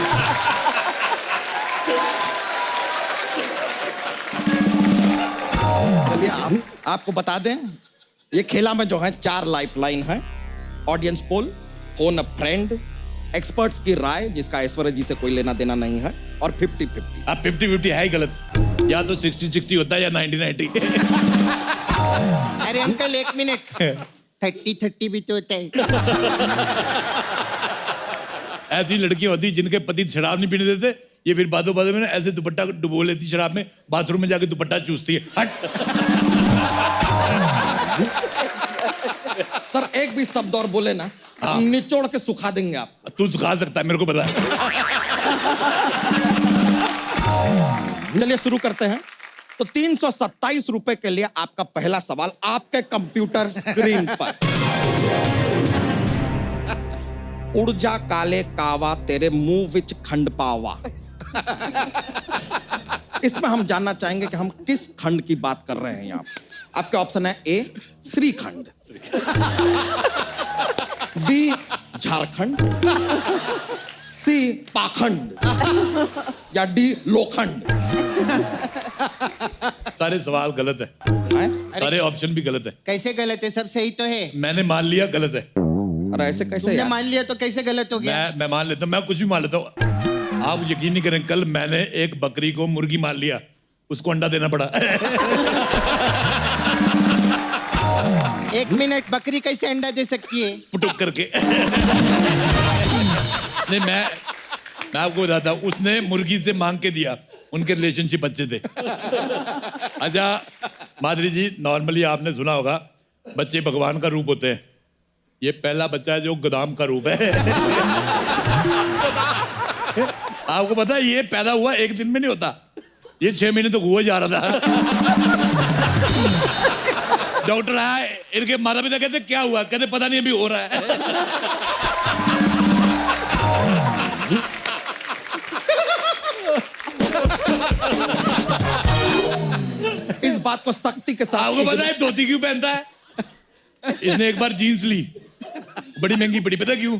F: चलिए आपको बता दें, ये खेला में जो है 4 लाइफलाइन है। ऑडियंस पोल, फोन अ फ्रेंड, एक्सपर्ट्स की राय जिसका ऐश्वर्या जी से कोई लेना देना नहीं है, और 50-50।
B: अब 50-50 है ही गलत, या तो 60-60 होता है या 90-90।
L: अरे अंकल 1 मिनट, 30-30 भी तो होता है।
B: ऐसी लड़कियां होती जिनके पति शराब नहीं पीने देते, ये फिर बादों में ना ऐसे दुपट्टा डुबो लेती शराब में, बाथरूम में जाके दुपट्टा चूसती है। हट।
F: सर एक भी शब्द और बोले ना, निचोड़ के सुखा देंगे आप।
B: तू सुखा सकता है, मेरे को पता है।
F: चलिए शुरू करते हैं। तो 327 रुपए के लिए आपका पहला सवाल आपके कंप्यूटर स्क्रीन पर। उड़ जा काले कावा तेरे मुंह विच खंड पावा। इसमें हम जानना चाहेंगे कि हम किस खंड की बात कर रहे हैं यहाँ। आपके ऑप्शन है ए श्रीखंड, बी झारखंड, सी पाखंड, या डी लोखंड।
B: सारे सवाल गलत है, सारे ऑप्शन भी गलत है।
L: कैसे गलत है? सब सही तो है।
B: मैंने मान लिया गलत है।
F: अरे ऐसे कैसे
L: तुमने
F: यार?
L: मान लिया तो कैसे गलत हो गया?
B: मैं मान लेता हूँ, मैं कुछ भी मान लेता हूँ। आप यकीन नहीं करें, कल मैंने एक बकरी को मुर्गी मान लिया, उसको अंडा देना पड़ा।
L: 1 मिनट, बकरी कैसे अंडा दे सकती है?
B: पुटुक करके। नहीं, मैं आपको बताता हूँ, उसने मुर्गी से मांग के दिया, उनके रिलेशनशिप अच्छे थे। अच्छा माधुरी जी, नॉर्मली आपने सुना होगा बच्चे भगवान का रूप होते हैं, ये पहला बच्चा है जो गोदाम का रूप है। आपको पता है ये पैदा हुआ 1 दिन में नहीं होता, ये 6 महीने तक हुआ जा रहा था। डॉक्टर आए, इनके माता पिता कहते क्या हुआ, कहते पता नहीं अभी हो रहा है।
F: इस बात को सख्ती के साथ।
B: आपको पता है धोती क्यों पहनता है? इसने एक बार जीन्स ली, बड़ी महंगी पड़ी, पता क्यों?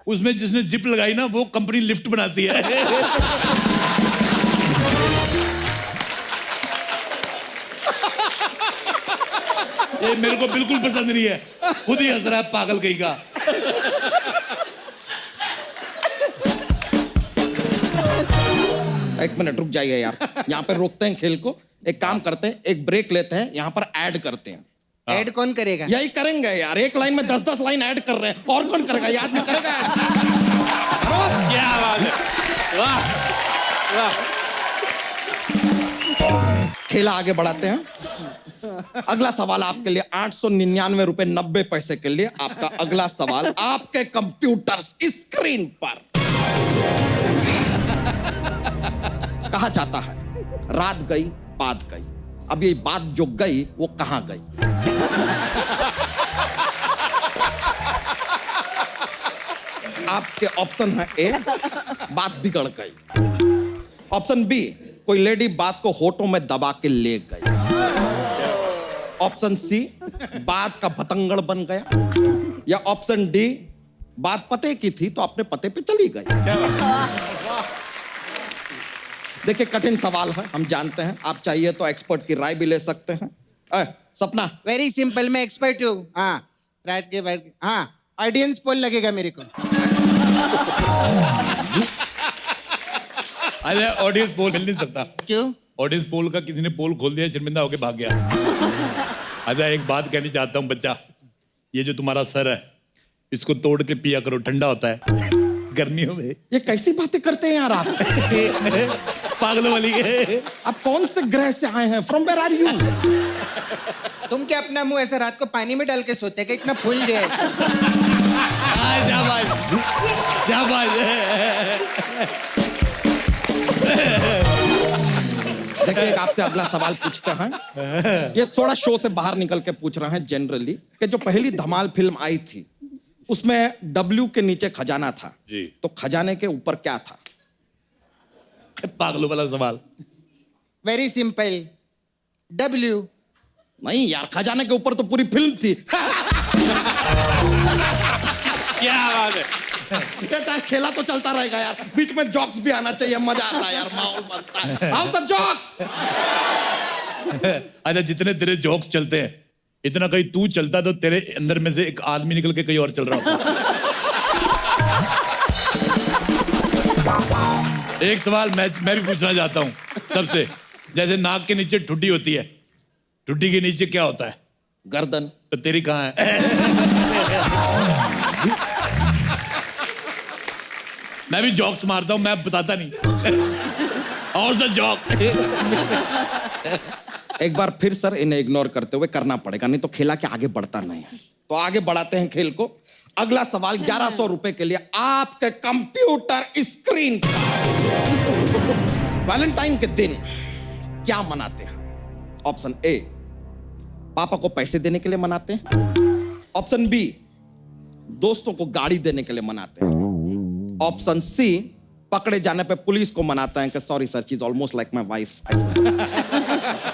B: उसमें जिसने जिप लगाई ना, वो कंपनी लिफ्ट बनाती है। ये मेरे को बिल्कुल पसंद नहीं है, खुद ही हंस रहा है पागल कहीं का।
F: एक मिनट रुक जाइए यार, यहाँ पे रोकते हैं खेल को। एक काम करते हैं, एक ब्रेक लेते हैं, यहाँ पर ऐड करते हैं।
L: ऐड कौन करेगा?
F: यही करेंगे यार, एक लाइन में 10-10 लाइन ऐड कर रहे हैं, और कौन करेगा? याद नहीं करेगा।
A: क्या बात है, वाह वाह।
F: खेला आगे बढ़ाते हैं। अगला सवाल आपके लिए 899 रुपए 90 पैसे के लिए। आपका अगला सवाल आपके कंप्यूटर स्क्रीन पर। कहा जाता है रात गई बात गई, अब ये बात जो गई वो कहां गई? आपके ऑप्शन है ए बात बिगड़ गई, ऑप्शन बी कोई लेडी बात को होठों में दबा के ले गई, ऑप्शन सी बात का पतंगड़ बन गया, या ऑप्शन डी बात पते की थी तो अपने पते पे चली गई। देखिए कठिन सवाल है, हम जानते हैं। आप चाहिए तो एक्सपर्ट की राय भी ले सकते हैं। सपना
L: वेरी सिंपल, मैं एक्सपर्ट हूँ। हाँ रात के बाद, हाँ ऑडियंस पोल लगेगा मेरे को।
B: अरे ऑडियंस पोल मिल नहीं सकता।
L: क्यों?
B: ऑडियंस पोल का किसी ने पोल खोल दिया, शर्मिंदा होके भाग गया। अच्छा एक बात कहनी चाहता हूँ बच्चा, ये जो तुम्हारा सर है इसको तोड़ के पिया करो, ठंडा होता है गर्मियों में।
F: ये कैसी बातें करते हैं यार आप?
B: पागलों वाली।
F: आप कौन से ग्रह से आए हैं? From where are you?
L: तुम क्या अपना मुंह ऐसे रात को पानी में डाल के सोते हैं? इतना फूल गया है।
F: देखिए आपसे अगला सवाल पूछते हैं। ये थोड़ा शो से बाहर निकल के पूछ रहे हैं जनरली, कि जो पहली धमाल फिल्म आई थी उसमें W के नीचे खजाना था
A: जी,
F: तो खजाने के ऊपर क्या था?
B: पागलों वाला सवाल।
L: Very simple W.
F: नहीं यार, खजाने के ऊपर तो पूरी फिल्म थी।
B: क्या बात है।
F: ये तो खेला तो चलता रहेगा यार, बीच में जॉक्स भी आना चाहिए, मजा आता है यार, माहौल बनता है। How the jokes.
B: अच्छा, जितने तेरे जोक्स चलते हैं, इतना कहीं तू चलता तो तेरे अंदर में से एक आदमी निकल के कहीं और चल रहा होता। एक सवाल मैं भी पूछना चाहता हूँ सबसे। जैसे नाक के नीचे ठुड्डी होती है, ठुड्डी के नीचे क्या होता है?
F: गर्दन।
B: तो तेरी कहाँ है? मैं भी जॉक्स मारता हूँ, मैं बताता नहीं। और द जॉक।
F: एक बार फिर सर इन्हें इग्नोर करते हुए करना पड़ेगा, नहीं तो खेला के आगे बढ़ता नहीं है। तो आगे बढ़ाते हैं खेल को। अगला सवाल 1100 रुपए के लिए आपके कंप्यूटर स्क्रीन पर। वैलेंटाइन के दिन क्या मनाते हैं? ऑप्शन ए, पापा को पैसे देने के लिए मनाते हैं। ऑप्शन बी, दोस्तों को गाड़ी देने के लिए मनाते हैं। ऑप्शन सी, पकड़े जाने पे पुलिस को मनाते हैं कि sorry sir, she is almost like my wife.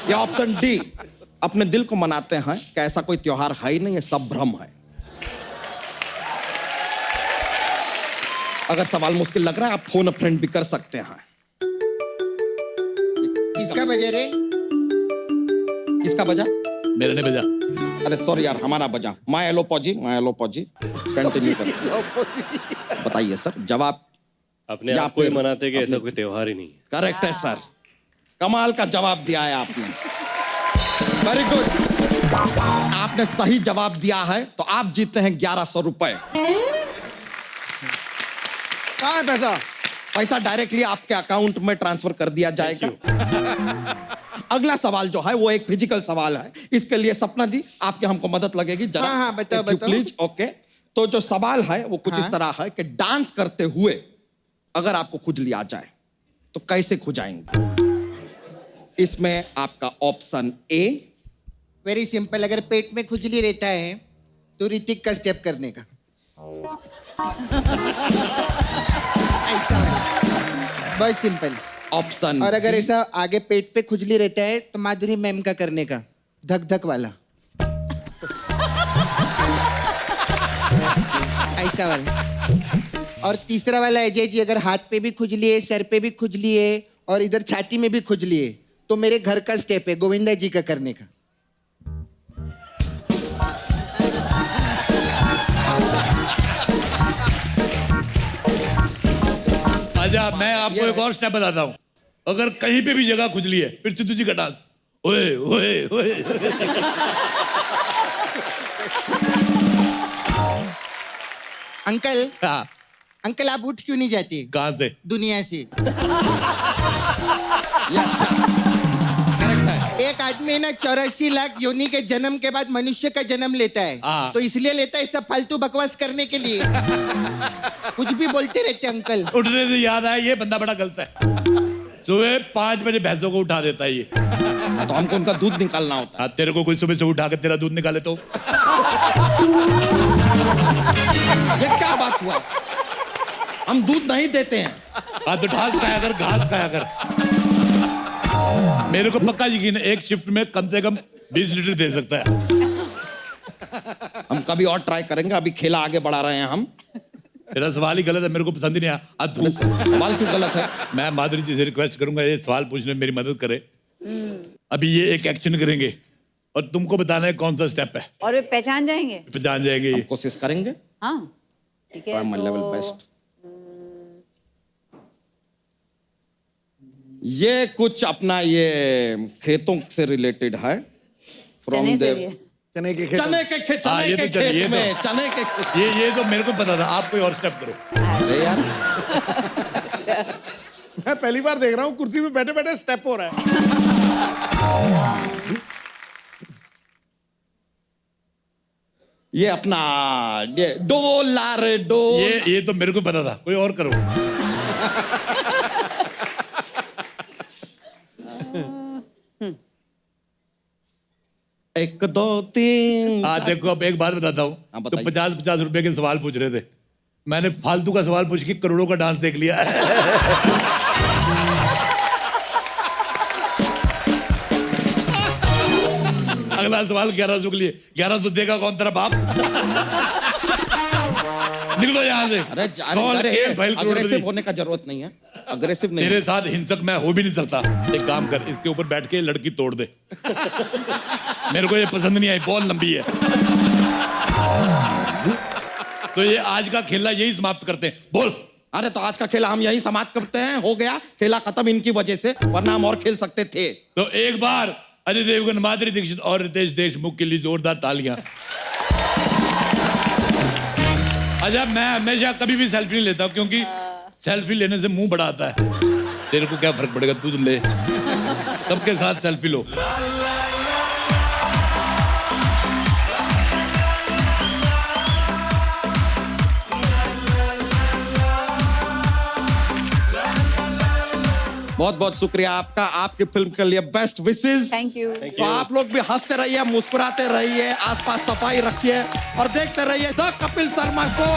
F: या ऑप्शन डी, अपने दिल को मनाते हैं कि ऐसा कोई त्योहार है ही नहीं, ये सब भ्रम है। अगर सवाल मुश्किल लग रहा है, आप फोन अ फ्रेंड भी कर सकते हैं।
L: किसका बजा रे?
F: किसका बजा?
B: मेरे ने बजा।
F: अरे सॉरी यार, हमारा बजा। माय एलोपॉजी कंटिन्यू कर। बताइए सर, जवाब।
A: अपने आप को ही मनाते कि ऐसा कोई त्योहार ही नहीं है।
F: करेक्ट है सर, कमाल का जवाब दिया है आपने। वेरी गुड, आपने सही जवाब दिया है, तो आप जीते हैं 1100 रुपए।
K: कहाँ है पैसा?
F: पैसा डायरेक्टली आपके अकाउंट में ट्रांसफर कर दिया जाएगा। अगला सवाल जो है वो एक फिजिकल सवाल है। इसके लिए सपना जी आपके हमको मदद लगेगी जरा।
L: हाँ, बताओ, बताओ।
F: प्लीज। ओके, तो जो सवाल है वो कुछ इस तरह है कि डांस करते हुए अगर आपको खुजली आ जाए तो कैसे खुजाएंगे? इसमें आपका ऑप्शन ए,
L: वेरी सिंपल, अगर पेट में खुजली रहता है तो ऋतिक का स्टेप करने का। ऐसा बहुत सिंपल।
F: ऑप्शन
L: और अगर ऐसा आगे पेट पे खुजली रहता है तो माधुरी मैम का करने का, धक धक वाला। ऐसा वाला। और तीसरा वाला अजय जी, अगर हाथ पे भी खुजली है, सर पे भी खुजली है और इधर छाती में भी खुजली है तो मेरे घर का स्टेप है, गोविंदा जी का करने का।
B: आजा, मैं आपको एक और स्टेप बताता हूँ। अगर कहीं पे भी जगह खुजली है, फिर सिद्धू जी का डांस। ओए ओए ओए।
L: अंकल,
B: हाँ,
L: अंकल आप उठ क्यों नहीं जाते
B: कहाँ से?
L: दुनिया से? एक आदमी ना 84 लाख योनि के जन्म के बाद मनुष्य का जन्म लेता है,
B: हाँ।
L: तो इसलिए लेता है सब फालतू बकवास करने के लिए। कुछ भी बोलते रहते अंकल।
B: उठने से याद आया, ये बंदा बड़ा गलत है। सुबह 5 बजे भैंसों को उठा देता है ये।
F: तो हमको उनका दूध निकालना होता है।
B: हाँ, तेरे को कोई सुबह से उठा के तेरा दूध निकाले तो?
F: ये क्या बात हुआ? हम दूध नहीं देते हैं।
B: हाँ, तो घास खाया कर, घास खाया कर। मेरे को पक्का यकीन है एक शिफ्ट में कम से कम 20 लीटर दे सकता है।
F: हम कभी और ट्राई करेंगे, अभी खेला आगे बढ़ा रहे हैं हम।
B: तेरा सवाल ही गलत है, मेरे को पसंद ही नहीं आया।
F: सवाल क्यों गलत है?
B: मैं माधुरी जी से रिक्वेस्ट करूंगा ये सवाल पूछने में मेरी मदद करे। अभी ये एक एक्शन करेंगे और तुमको बताना है कौन सा स्टेप है।
H: और वे पहचान जाएंगे?
B: पहचान जाएंगे ये।
F: कोशिश करेंगे।
H: हाँ ठीक है।
F: माय
H: तो
F: लेवल बेस्ट। ये कुछ अपना ये खेतों से रिलेटेड है।
H: चने से भी है।
K: चने के खेत।
F: चने के खेत,
B: हाँ, ये
F: चने
B: तो
F: के
B: चलिए,
F: खेत
B: ये
F: में,
B: तो-
F: चने के खेत।
B: ये तो मेरे को पता था। आप कोई और स्टेप करो।
F: अरे यार,
K: मैं पहली बार देख रहा हूँ कुर्सी पे बैठे बैठे स्टेप हो रहा है।
F: ये अपना ये डोला रे डोल।
B: ये तो मेरे को पता था। कोई और करो।
F: एक दो तीन।
B: हाँ, देखो अब एक बात बताता हूँ।
F: हाँ,
B: तो
F: बताइए।
B: 50-50 रुपए के सवाल पूछ रहे थे, मैंने फालतू का सवाल पूछ के करोड़ों का डांस देख लिया। अगला सवाल 1100 के लिए। 1100 देगा कौन, तेरा बाप? निकलो यहाँ से।
F: अरे
B: अग्रेसिव
F: अग्रेसिव होने का जरूरत नहीं है, अग्रेसिव नहीं।
B: तेरे साथ हिंसक मैं हो भी नहीं सकता। एक काम कर, इसके ऊपर बैठ के लड़की तोड़ दे। मेरे को ये पसंद नहीं आई, बहुत लंबी है। तो ये आज का खेला यही समाप्त करते हैं। बोल।
F: अरे तो आज का खेला हम यही समाप्त करते हैं, हो गया खेला खत्म इनकी वजह से, वरना हम और खेल सकते थे।
B: तो एक बार अजय देवगन, माधुरी दीक्षित और रितेश देशमुख के लिए जोरदार तालियां। अच्छा, मैं हमेशा कभी भी सेल्फी नहीं लेता क्योंकि सेल्फी लेने से मुंह बड़ा आता है। तेरे को क्या फर्क पड़ेगा, तू ले, सबके साथ सेल्फी लो।
F: बहुत बहुत शुक्रिया आपका, आपकी फिल्म के लिए बेस्ट विशेस।
H: Thank you.
F: तो आप लोग भी हंसते रहिए, मुस्कुराते रहिए, आसपास सफाई रखिए और देखते रहिए द कपिल शर्मा को।